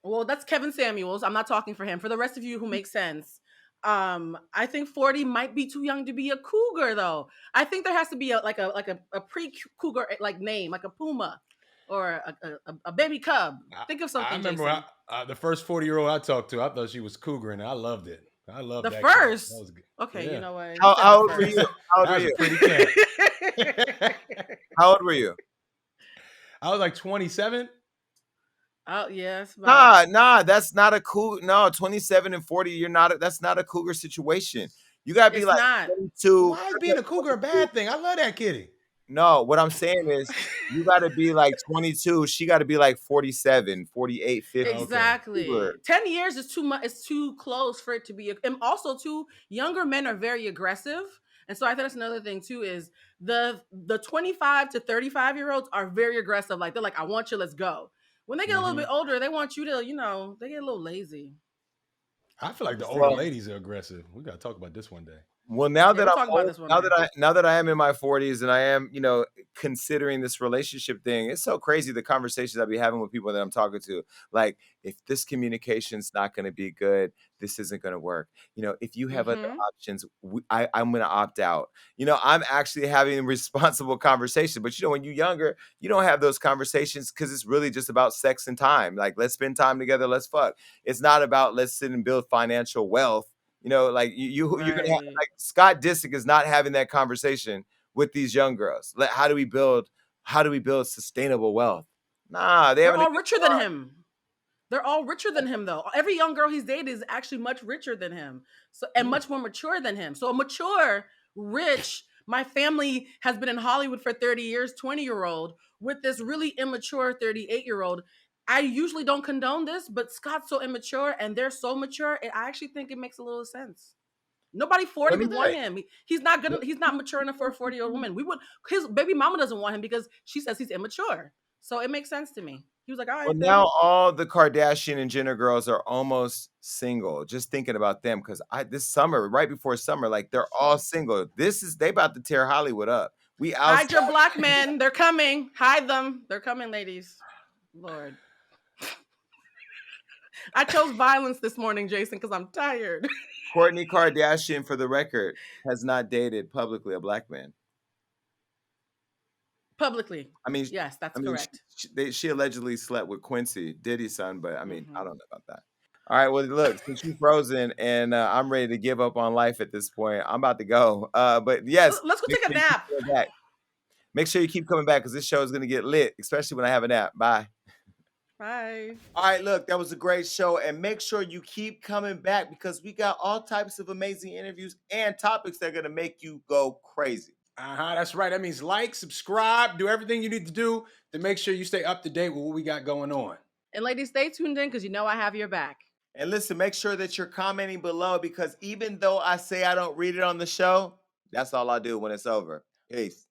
Well, that's Kevin Samuels. I'm not talking for him. For the rest of you who make sense, I think 40 might be too young to be a cougar, though. I think there has to be a pre-cougar like name, like a puma or a baby cub. Think of something. I remember Jason. the first 40-year-old I talked to, I thought she was cougar, and I loved it. I loved the that first. That was good. Okay, Yeah. you know what? How old were you? How old That were was a you? pretty cat. How old were you? I was like 27. Oh yes. Nah, that's not a cool. No, 27 and 40, that's not a cougar situation. You gotta be It's like not. 22. Why is being a cougar a bad thing? I love that kitty. No, what I'm saying is you gotta be like 22. She gotta be like 47, 48, 50. Exactly. Cougar. 10 years is too much. It's too close for it to be. And also, too, younger men are very aggressive. And so I think that's another thing too is the 25 to 35-year-olds are very aggressive. Like they're like, I want you, let's go. When they get a little bit older, they want you to, they get a little lazy. I feel like the older ladies are aggressive. We gotta talk about this one day. Well, now that we'll I'm talk about old, this one now day. that I am in my 40s and I am, considering this relationship thing, it's so crazy the conversations I be having with people that I'm talking to. Like, if this communication's not going to be good, this isn't going to work. If you have other options, I'm going to opt out. I'm actually having a responsible conversation. But when you're younger, you don't have those conversations because it's really just about sex and time. Like, let's spend time together, let's fuck. It's not about let's sit and build financial wealth. Like you're gonna have, like Scott Disick is not having that conversation with these young girls. How do we build sustainable wealth? Nah, they're all richer than him. They're all richer than him, though. Every young girl he's dated is actually much richer than him, and much more mature than him. So a mature, rich. My family has been in Hollywood for 30 years. 20-year-old with this really immature 38-year-old. I usually don't condone this, but Scott's so immature and they're so mature. I actually think it makes a little sense. Nobody 40 would want him. He's not good. He's not mature enough for a 40-year-old woman. His baby mama doesn't want him because she says he's immature. So it makes sense to me. He was like, all right. Well, now all the Kardashian and Jenner girls are almost single. Just thinking about them because this summer, right before summer, like they're all single. They about to tear Hollywood up. Hide your black men. They're coming. Hide them. They're coming, ladies. Lord. I chose violence this morning, Jason, because I'm tired. Kourtney Kardashian, for the record, has not dated publicly a black man. Publicly. I mean, yes, that's correct. She allegedly slept with Quincy, Diddy's son, but I mean, I don't know about that. All right, well, look, since you're frozen and I'm ready to give up on life at this point, I'm about to go. But yes, let's go take a nap. Make sure you keep coming back because this show is going to get lit, especially when I have a nap. Bye. Bye. All right, look, that was a great show. And make sure you keep coming back because we got all types of amazing interviews and topics that are going to make you go crazy. That's right. That means like, subscribe, do everything you need to do to make sure you stay up to date with what we got going on. And ladies, stay tuned in because I have your back. And listen, make sure that you're commenting below because even though I say I don't read it on the show, that's all I do when it's over. Peace.